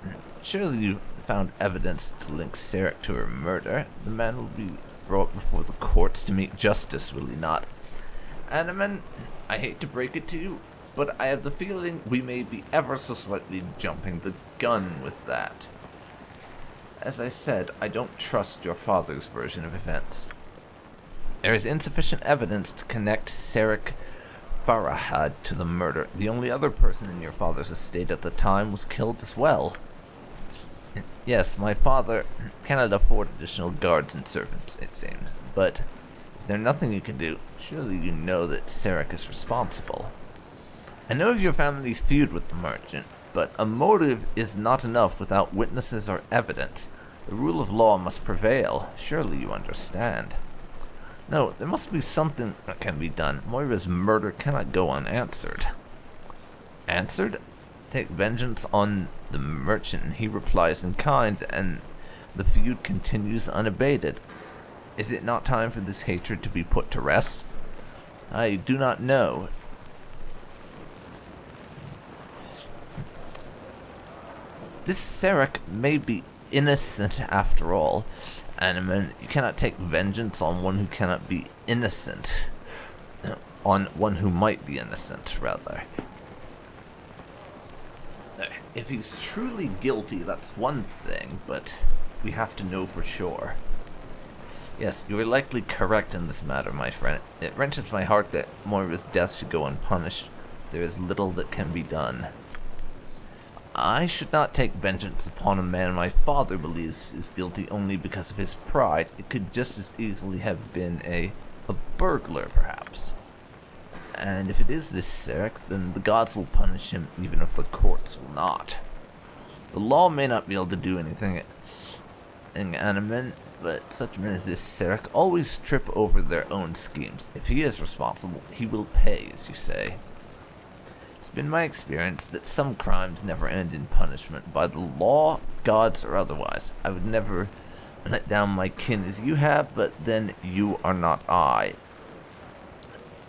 Surely you found evidence to link Sarek to her murder. The man will be brought before the courts to meet justice, will he not? Anomen, I hate to break it to you, but I have the feeling we may be ever so slightly jumping the gun with that. As I said, I don't trust your father's version of events. There is insufficient evidence to connect Sarek Farahad to the murder. The only other person in your father's estate at the time was killed as well. Yes, my father cannot afford additional guards and servants, it seems. But is there nothing you can do? Surely you know that Sarek is responsible. I know of your family's feud with the merchant, but a motive is not enough without witnesses or evidence. The rule of law must prevail. Surely you understand. No, there must be something that can be done. Moira's murder cannot go unanswered. Answered? Take vengeance on the merchant. He replies in kind, and the feud continues unabated. Is it not time for this hatred to be put to rest? I do not know. This Sarek may be innocent after all. Anomen, you cannot take vengeance on one who cannot be innocent. On one who might be innocent, rather. If he's truly guilty, that's one thing, but we have to know for sure. Yes, you are likely correct in this matter, my friend. It wrenches my heart that Moira's death should go unpunished. There is little that can be done. I should not take vengeance upon a man my father believes is guilty only because of his pride. It could just as easily have been a burglar, perhaps. And if it is this Sarek, then the gods will punish him even if the courts will not. The law may not be able to do anything in Anomen, but such men as this Sarek always trip over their own schemes. If he is responsible, he will pay, as you say. It's been my experience that some crimes never end in punishment by the law, gods, or otherwise. I would never let down my kin as you have, but then you are not I.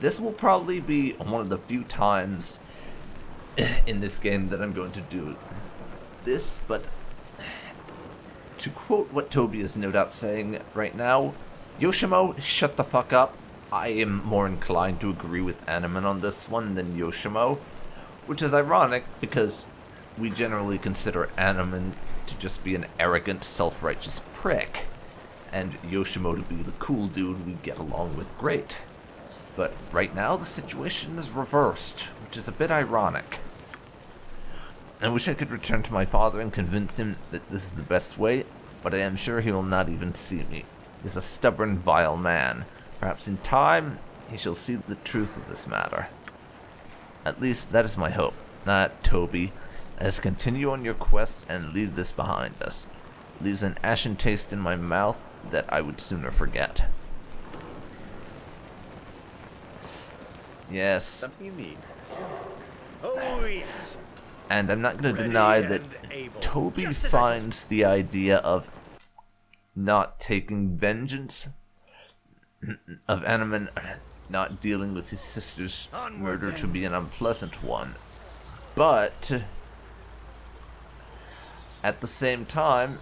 This will probably be one of the few times in this game that I'm going to do this, but to quote what Toby is no doubt saying right now, Yoshimo, shut the fuck up. I am more inclined to agree with Anomen on this one than Yoshimo, which is ironic because we generally consider Anomen to just be an arrogant, self-righteous prick, and Yoshimo to be the cool dude we get along with great. But right now the situation is reversed, which is a bit ironic. I wish I could return to my father and convince him that this is the best way, but I am sure he will not even see me. He is a stubborn, vile man. Perhaps in time, he shall see the truth of this matter. At least, that is my hope. Not Toby. Let us continue on your quest and leave this behind us. It leaves an ashen taste in my mouth that I would sooner forget. Yes. Something you need. Oh, yes. And I'm not going to deny that Toby finds the idea of not taking vengeance, of Anomen not dealing with his sister's murder to be an unpleasant one. But at the same time,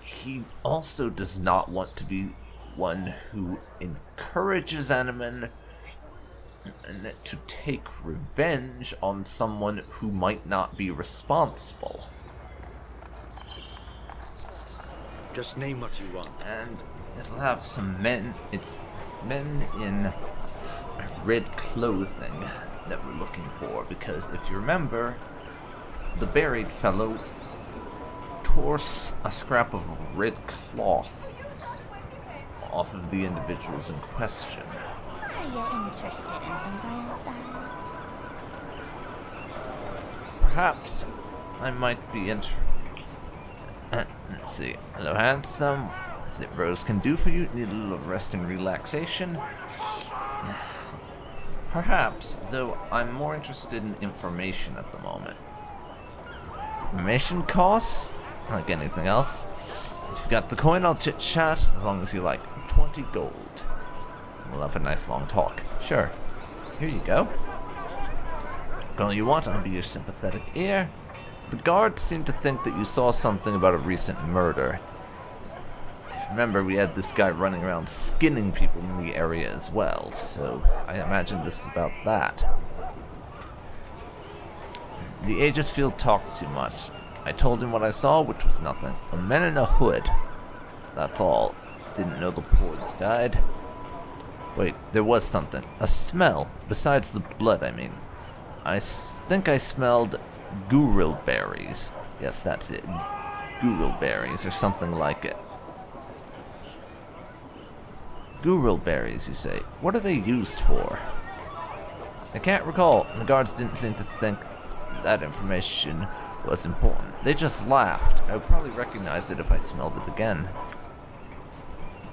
he also does not want to be one who encourages Anomen to take revenge on someone who might not be responsible. Just name what you want. And it'll have some men. It's men in red clothing that we're looking for, because if you remember, the buried fellow tore a scrap of red cloth off of the individuals in question. Are you interested in some brain style? Perhaps I might be interested. Let's see. Hello, handsome. Is it Rose can do for you? Need a little rest and relaxation? Perhaps, though I'm more interested in information at the moment. Information costs? Like anything else. If you've got the coin, I'll chit-chat, as long as you like 20 gold. We'll have a nice long talk. Sure. Here you go. All you want, I'll be your sympathetic ear. The guards seem to think that you saw something about a recent murder. If you remember, we had this guy running around skinning people in the area as well, so I imagine this is about that. The Aegisfield talked too much. I told him what I saw, which was nothing. A man in a hood. That's all. Didn't know the poor that died. Wait, there was something. A smell. Besides the blood, I mean. I think I smelled guril berries. Yes, that's it. Guril berries, or something like it. Guril berries, you say. What are they used for? I can't recall. The guards didn't seem to think that information was important. They just laughed. I would probably recognize it if I smelled it again.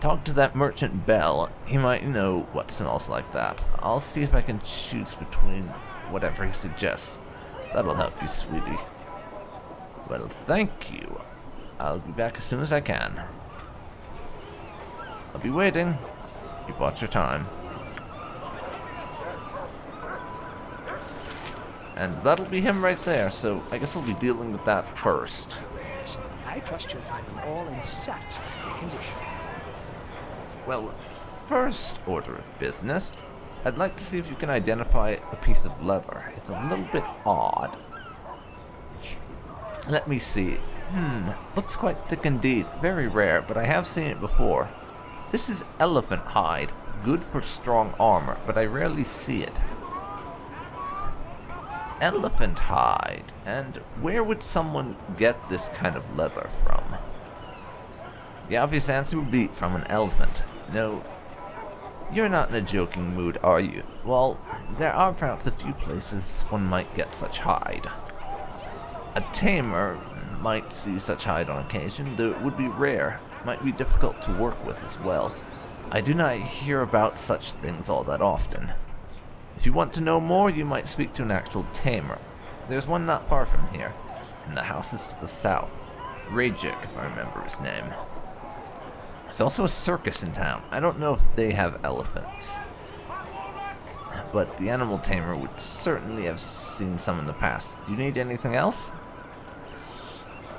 talk to that merchant Bell. He might know what smells like that. I'll see if I can choose between whatever he suggests. That'll help you, sweetie. Well, thank you. I'll be back as soon as I can. I'll be waiting. You bought your time. And that'll be him right there, so I guess I'll be dealing with that first. I trust you'll find them all in satisfactory condition. Well, first order of business, I'd like to see if you can identify a piece of leather. It's a little bit odd. Let me see. Looks quite thick indeed. Very rare, but I have seen it before. This is elephant hide. Good for strong armor, but I rarely see it. Elephant hide. And where would someone get this kind of leather from? The obvious answer would be from an elephant. No, you're not in a joking mood, are you? Well, there are perhaps a few places one might get such hide. A tamer might see such hide on occasion, though it would be rare. Might be difficult to work with as well. I do not hear about such things all that often. If you want to know more, you might speak to an actual tamer. There's one not far from here, and the house is to the south. Rajik, if I remember his name. There's also a circus in town. I don't know if they have elephants, but the animal tamer would certainly have seen some in the past. Do you need anything else?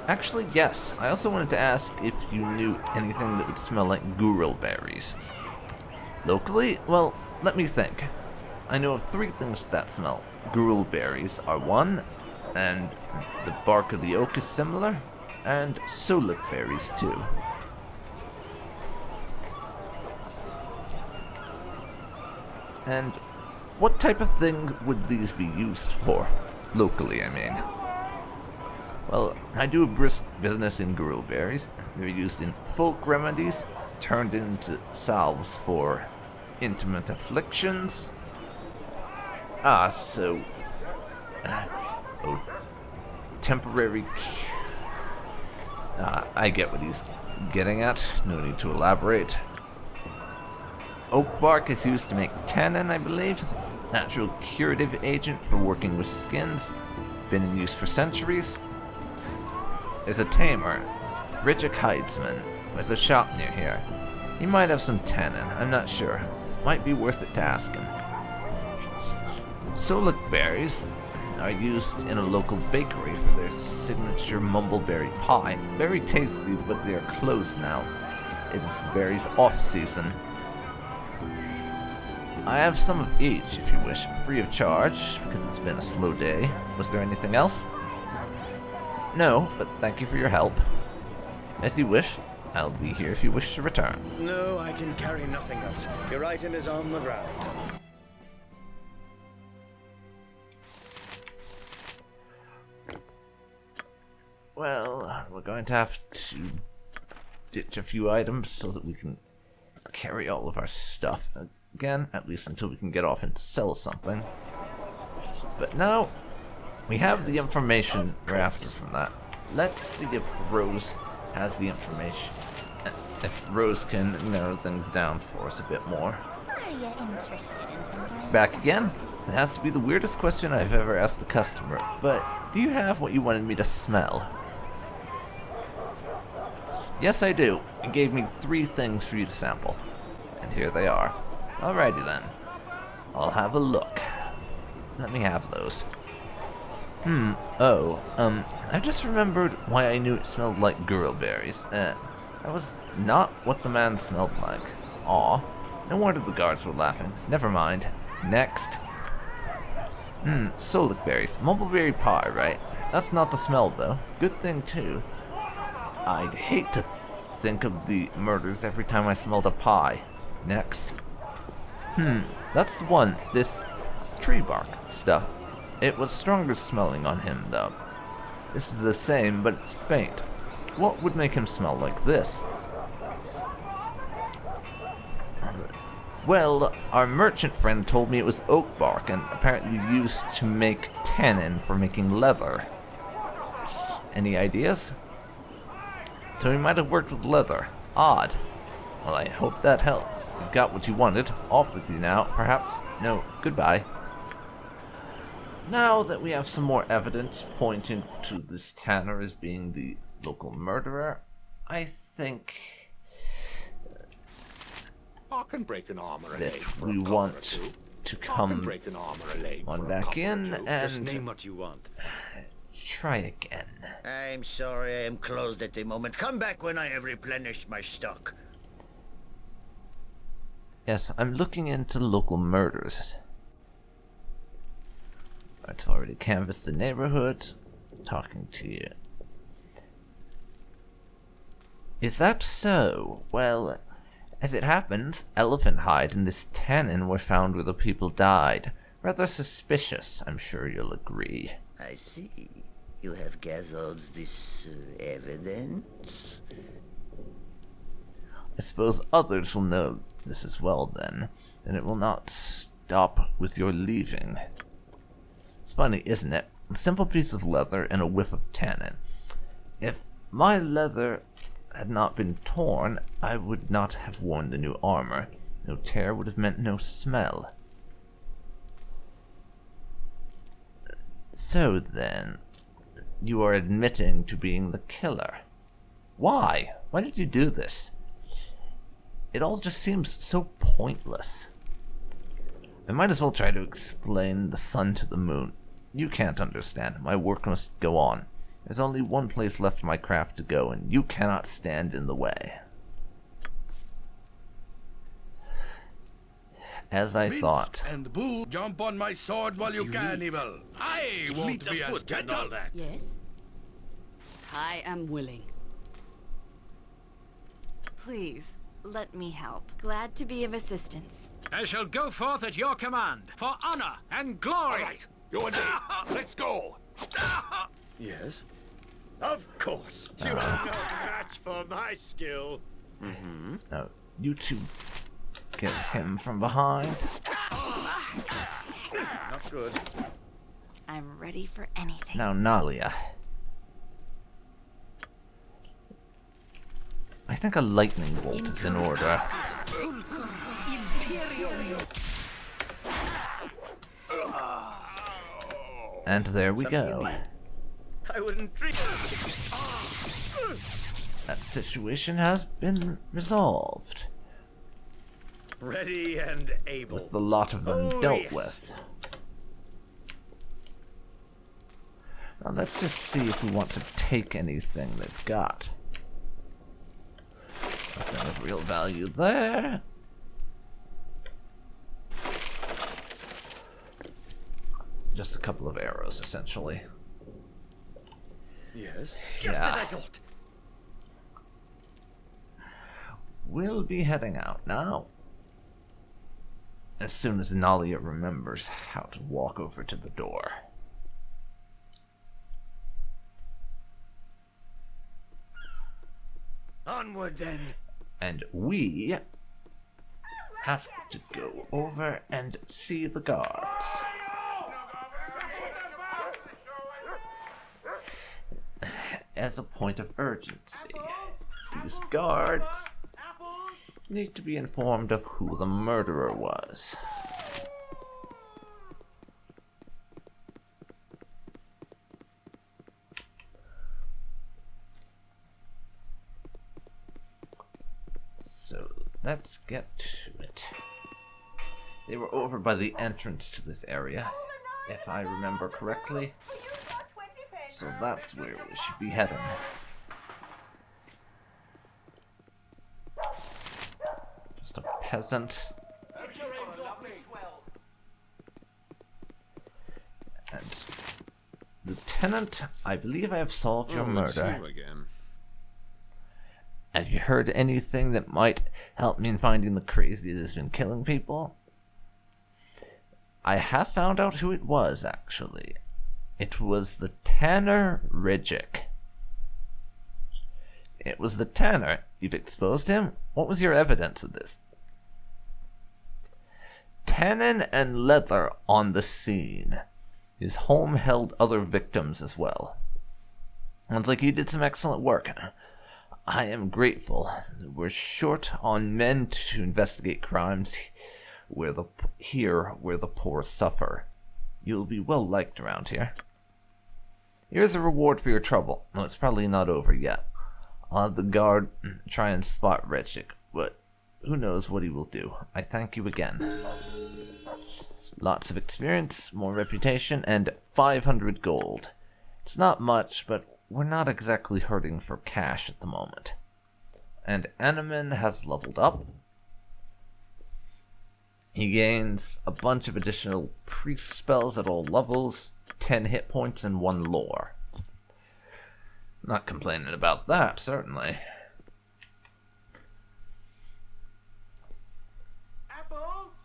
Actually, yes. I also wanted to ask if you knew anything that would smell like gurul berries. Locally? Well, let me think. I know of 3 things that smell. Gurul berries are one, and the bark of the oak is similar, and soluk berries too. And what type of thing would these be used for? Locally, I mean. Well, I do a brisk business in gurul berries. They're used in folk remedies, turned into salves for intimate afflictions. Temporary... I get what he's getting at. No need to elaborate. Oak bark is used to make tannin, I believe. Natural curative agent for working with skins. Been in use for centuries. There's a tamer, Rajik Hidesman. There's a shop near here. He might have some tannin, I'm not sure. Might be worth it to ask him. Soluk berries are used in a local bakery for their signature mumbleberry pie. Very tasty, but they are closed now. It is the berries' off-season. I have some of each, if you wish, free of charge, because it's been a slow day. Was there anything else? No, but thank you for your help. As you wish. I'll be here if you wish to return. No, I can carry nothing else. Your item is on the ground. Well, we're going to have to ditch a few items so that we can carry all of our stuff again, at least until we can get off and sell something. But now, we have the information we're after from that. Let's see if Rose has the information. If Rose can narrow things down for us a bit more. Are you interested in some kind? Back again? It has to be the weirdest question I've ever asked a customer, but do you have what you wanted me to smell? Yes, I do. You gave me 3 things for you to sample. And here they are. Alrighty then. I'll have a look. Let me have those. I just remembered why I knew it smelled like gurul berries. That was not what the man smelled like. Aw. No wonder the guards were laughing. Never mind. Next. Soluk berries. Mumbleberry pie, right? That's not the smell, though. Good thing, too. I'd hate to think of the murders every time I smelled a pie. Next. That's the one. This tree bark stuff. It was stronger smelling on him, though. This is the same, but it's faint. What would make him smell like this? Well, our merchant friend told me it was oak bark and apparently used to make tannin for making leather. Any ideas? So he might have worked with leather. Odd. Well, I hope that helped. You've got what you wanted. Off with you now. Perhaps. No, goodbye. Now that we have some more evidence pointing to this tanner as being the local murderer, I think I can break an arm or a leg that for we a copper want or two. to I can come break an arm or a leg on for a back copper or in two. Just name and what you want. try again. I'm sorry I am closed at the moment. Come back when I have replenished my stock. Yes, I'm looking into local murders. I've already canvassed the neighborhood. Talking to you. Is that so? Well, as it happens, elephant hide and this tannin were found where the people died. Rather suspicious, I'm sure you'll agree. I see. You have gathered this evidence? I suppose others will know this as well then, and it will not stop with your leaving. It's funny, isn't it? A simple piece of leather and a whiff of tannin. If my leather had not been torn, I would not have worn the new armor. No tear would have meant no smell. So then, you are admitting to being the killer. Why? Why did you do this? It all just seems so pointless. I might as well try to explain the sun to the moon. You can't understand. My work must go on. There's only one place left for my craft to go, and you cannot stand in the way. As I thought. And boo, jump on my sword while you can, Evil. I won't be as and all that. Yes? I am willing. Please, let me help. Glad to be of assistance. I shall go forth at your command, for honor and glory. All right, you and me. Let's go. Yes? Of course. You are no match for my skill. Mm-hmm. Now, you two get him from behind. Not good. I'm ready for anything. Now, Nalia. I think a lightning bolt is in order. And there we go. I wouldn't dream. That situation has been resolved. Ready and able. With the lot of them dealt with. Now let's just see if we want to take anything they've got. Nothing of real value there. Just a couple of arrows, essentially. Yes. Just as I thought. We'll be heading out now. As soon as Nalia remembers how to walk over to the door. Onward then. And we have to go over and see the guards. As a point of urgency, these guards need to be informed of who the murderer was. So let's get to it. They were over by the entrance to this area, if I remember correctly. So that's where we should be heading. Just a peasant. And Lieutenant, I believe I have solved your murder. You again. Have you heard anything that might help me in finding the crazy that's been killing people? I have found out who it was, actually. It was the Tanner Ridgick. It was the Tanner. You've exposed him? What was your evidence of this? Tannin and leather on the scene. His home held other victims as well. Sounds like he did some excellent work. I am grateful. We're short on men to investigate crimes where the poor suffer. You'll be well liked around here. Here's a reward for your trouble. No, it's probably not over yet. I'll have the guard try and spot Redchick, but who knows what he will do. I thank you again. Lots of experience, more reputation, and 500 gold. It's not much, but we're not exactly hurting for cash at the moment. And Anomen has leveled up. He gains a bunch of additional priest spells at all levels, 10 hit points, and 1 lore. Not complaining about that, certainly.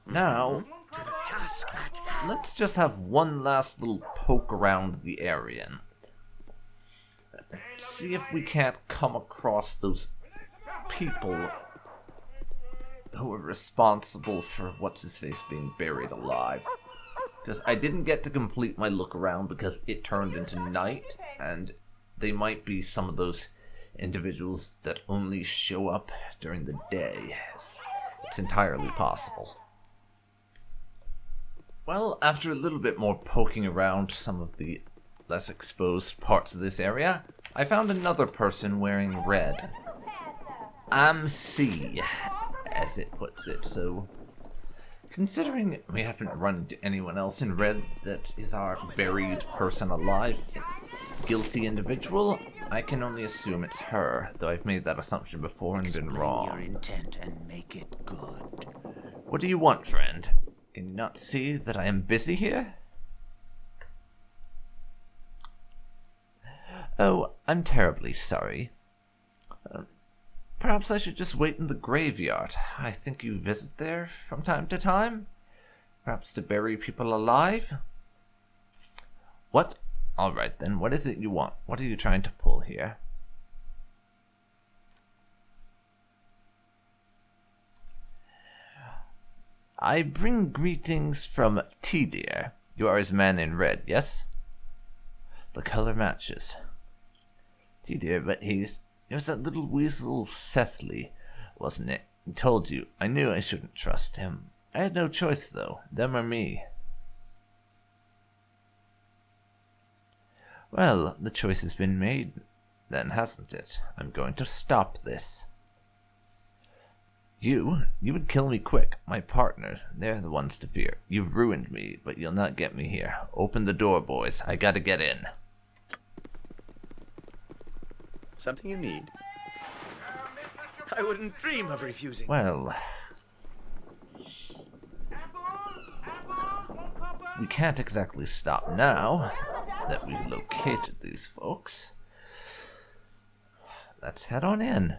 Now, To the task at let's just have one last little poke around the area and see if we can't come across those people who are responsible for what's-his-face being buried alive. Because I didn't get to complete my look around because it turned into night, and they might be some of those individuals that only show up during the day. It's entirely possible. Well, after a little bit more poking around some of the less exposed parts of this area, I found another person wearing red. MC, as it puts it, so considering we haven't run into anyone else in red that is our buried person alive, guilty individual, I can only assume it's her, though I've made that assumption before and been wrong. Your intent and make it good. What do you want, friend? Can you not see that I am busy here? Oh, I'm terribly sorry. Perhaps I should just wait in the graveyard. I think you visit there from time to time. Perhaps to bury people alive? What? Alright then, what is it you want? What are you trying to pull here? I bring greetings from T-Deer. You are his man in red, yes? The color matches. T-Deer, but it was that little weasel Sethley, wasn't it? He told you. I knew I shouldn't trust him. I had no choice, though. Them or me. Well, the choice has been made, then, hasn't it? I'm going to stop this. You would kill me quick. My partners, they're the ones to fear. You've ruined me, but you'll not get me here. Open the door, boys. I gotta get in. Something you need? I wouldn't dream of refusing. Well, we can't exactly stop now that we've located these folks. Let's head on in.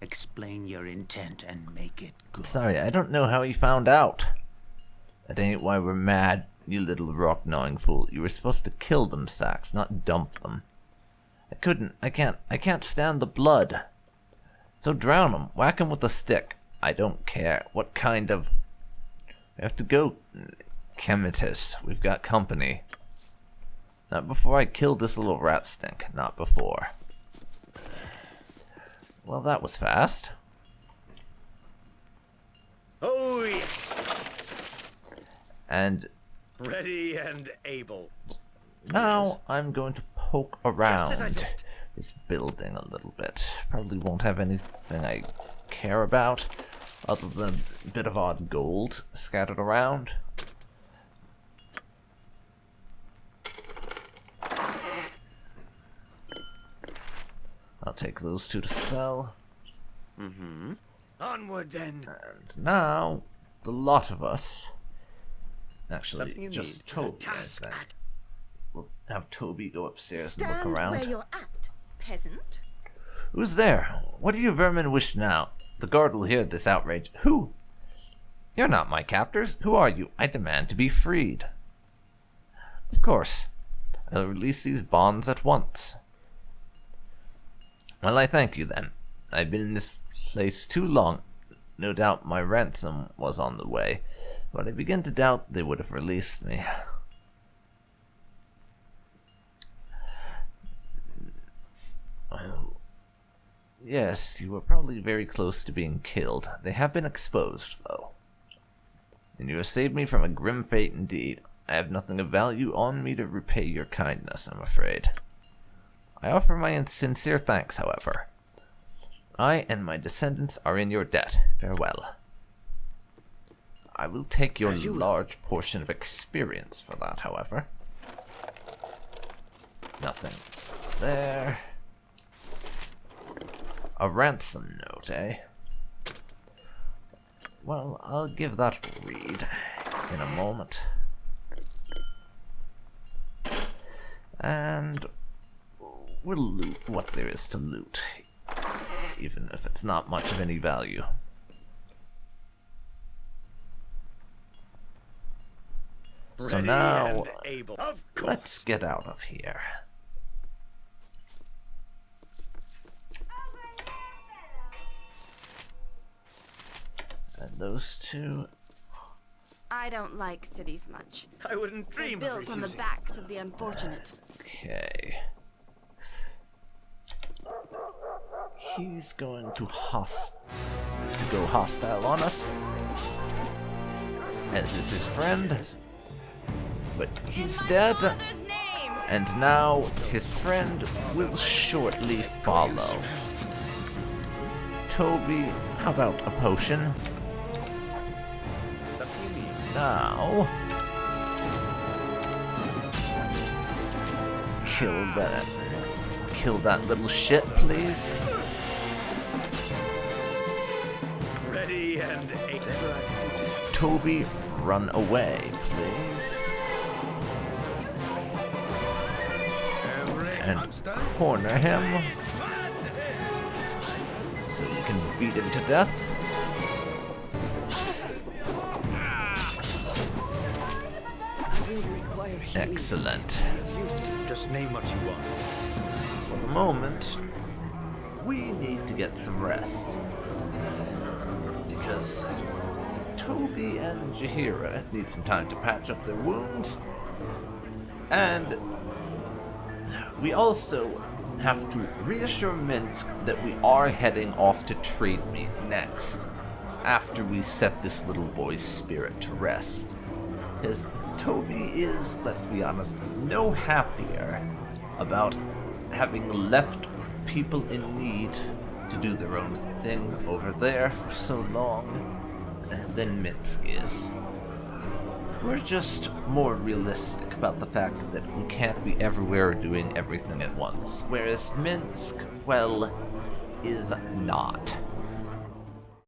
Explain your intent and make it good. Sorry, I don't know how he found out. That ain't why we're mad, you little rock-gnawing fool. You were supposed to kill them, Sax, not dump them. I can't stand the blood. So drown them, whack them with a stick. I don't care what kind of... We have to go, Chemitus. We've got company. Not before I kill this little rat stink, not before. Well, that was fast. Oh, yes. And ready and able. Now I'm going to poke around Just as I thought. this building a little bit. Probably won't have anything I care about other than a bit of odd gold scattered around. I'll take those two to sell. Mm-hmm. Onward then. And now, the lot of us, actually Something you just need. Toby, I Task think. We'll have Toby go upstairs Stand and look around. where you're at, peasant. Who's there? What do you vermin wish now? The guard will hear this outrage. Who? You're not my captors. Who are you? I demand to be freed. Of course. I'll release these bonds at once. Well, I thank you then. I've been in this place too long. No doubt my ransom was on the way, but I begin to doubt they would have released me. Yes, you were probably very close to being killed. They have been exposed, though. And you have saved me from a grim fate indeed. I have nothing of value on me to repay your kindness, I'm afraid. I offer my sincere thanks, however. I and my descendants are in your debt. Farewell. I will take your large portion of experience for that, however. Nothing there. A ransom note, eh? Well, I'll give that a read in a moment. And we'll loot what there is to loot, even if it's not much of any value. So now, let's get out of here. And those two... I don't like cities much. I wouldn't dream They're built on the backs of the unfortunate. Okay. He's going to go hostile on us, as is his friend. But he's dead, and now his friend will shortly follow. Toby, how about a potion? Now, kill that little shit, please. Ready and able. Toby, run away, please. And corner him so we can beat him to death. Excellent. Just name what you want. For the moment, we need to get some rest. Because Toby and Jaheira need some time to patch up their wounds. And we also have to reassure Minsk that we are heading off to trade meet next, after we set this little boy's spirit to rest. Because Toby is, let's be honest, no happier about having left people in need to do their own thing over there for so long than Minsk is. We're just more realistic about the fact that we can't be everywhere doing everything at once, whereas Minsk, well, is not.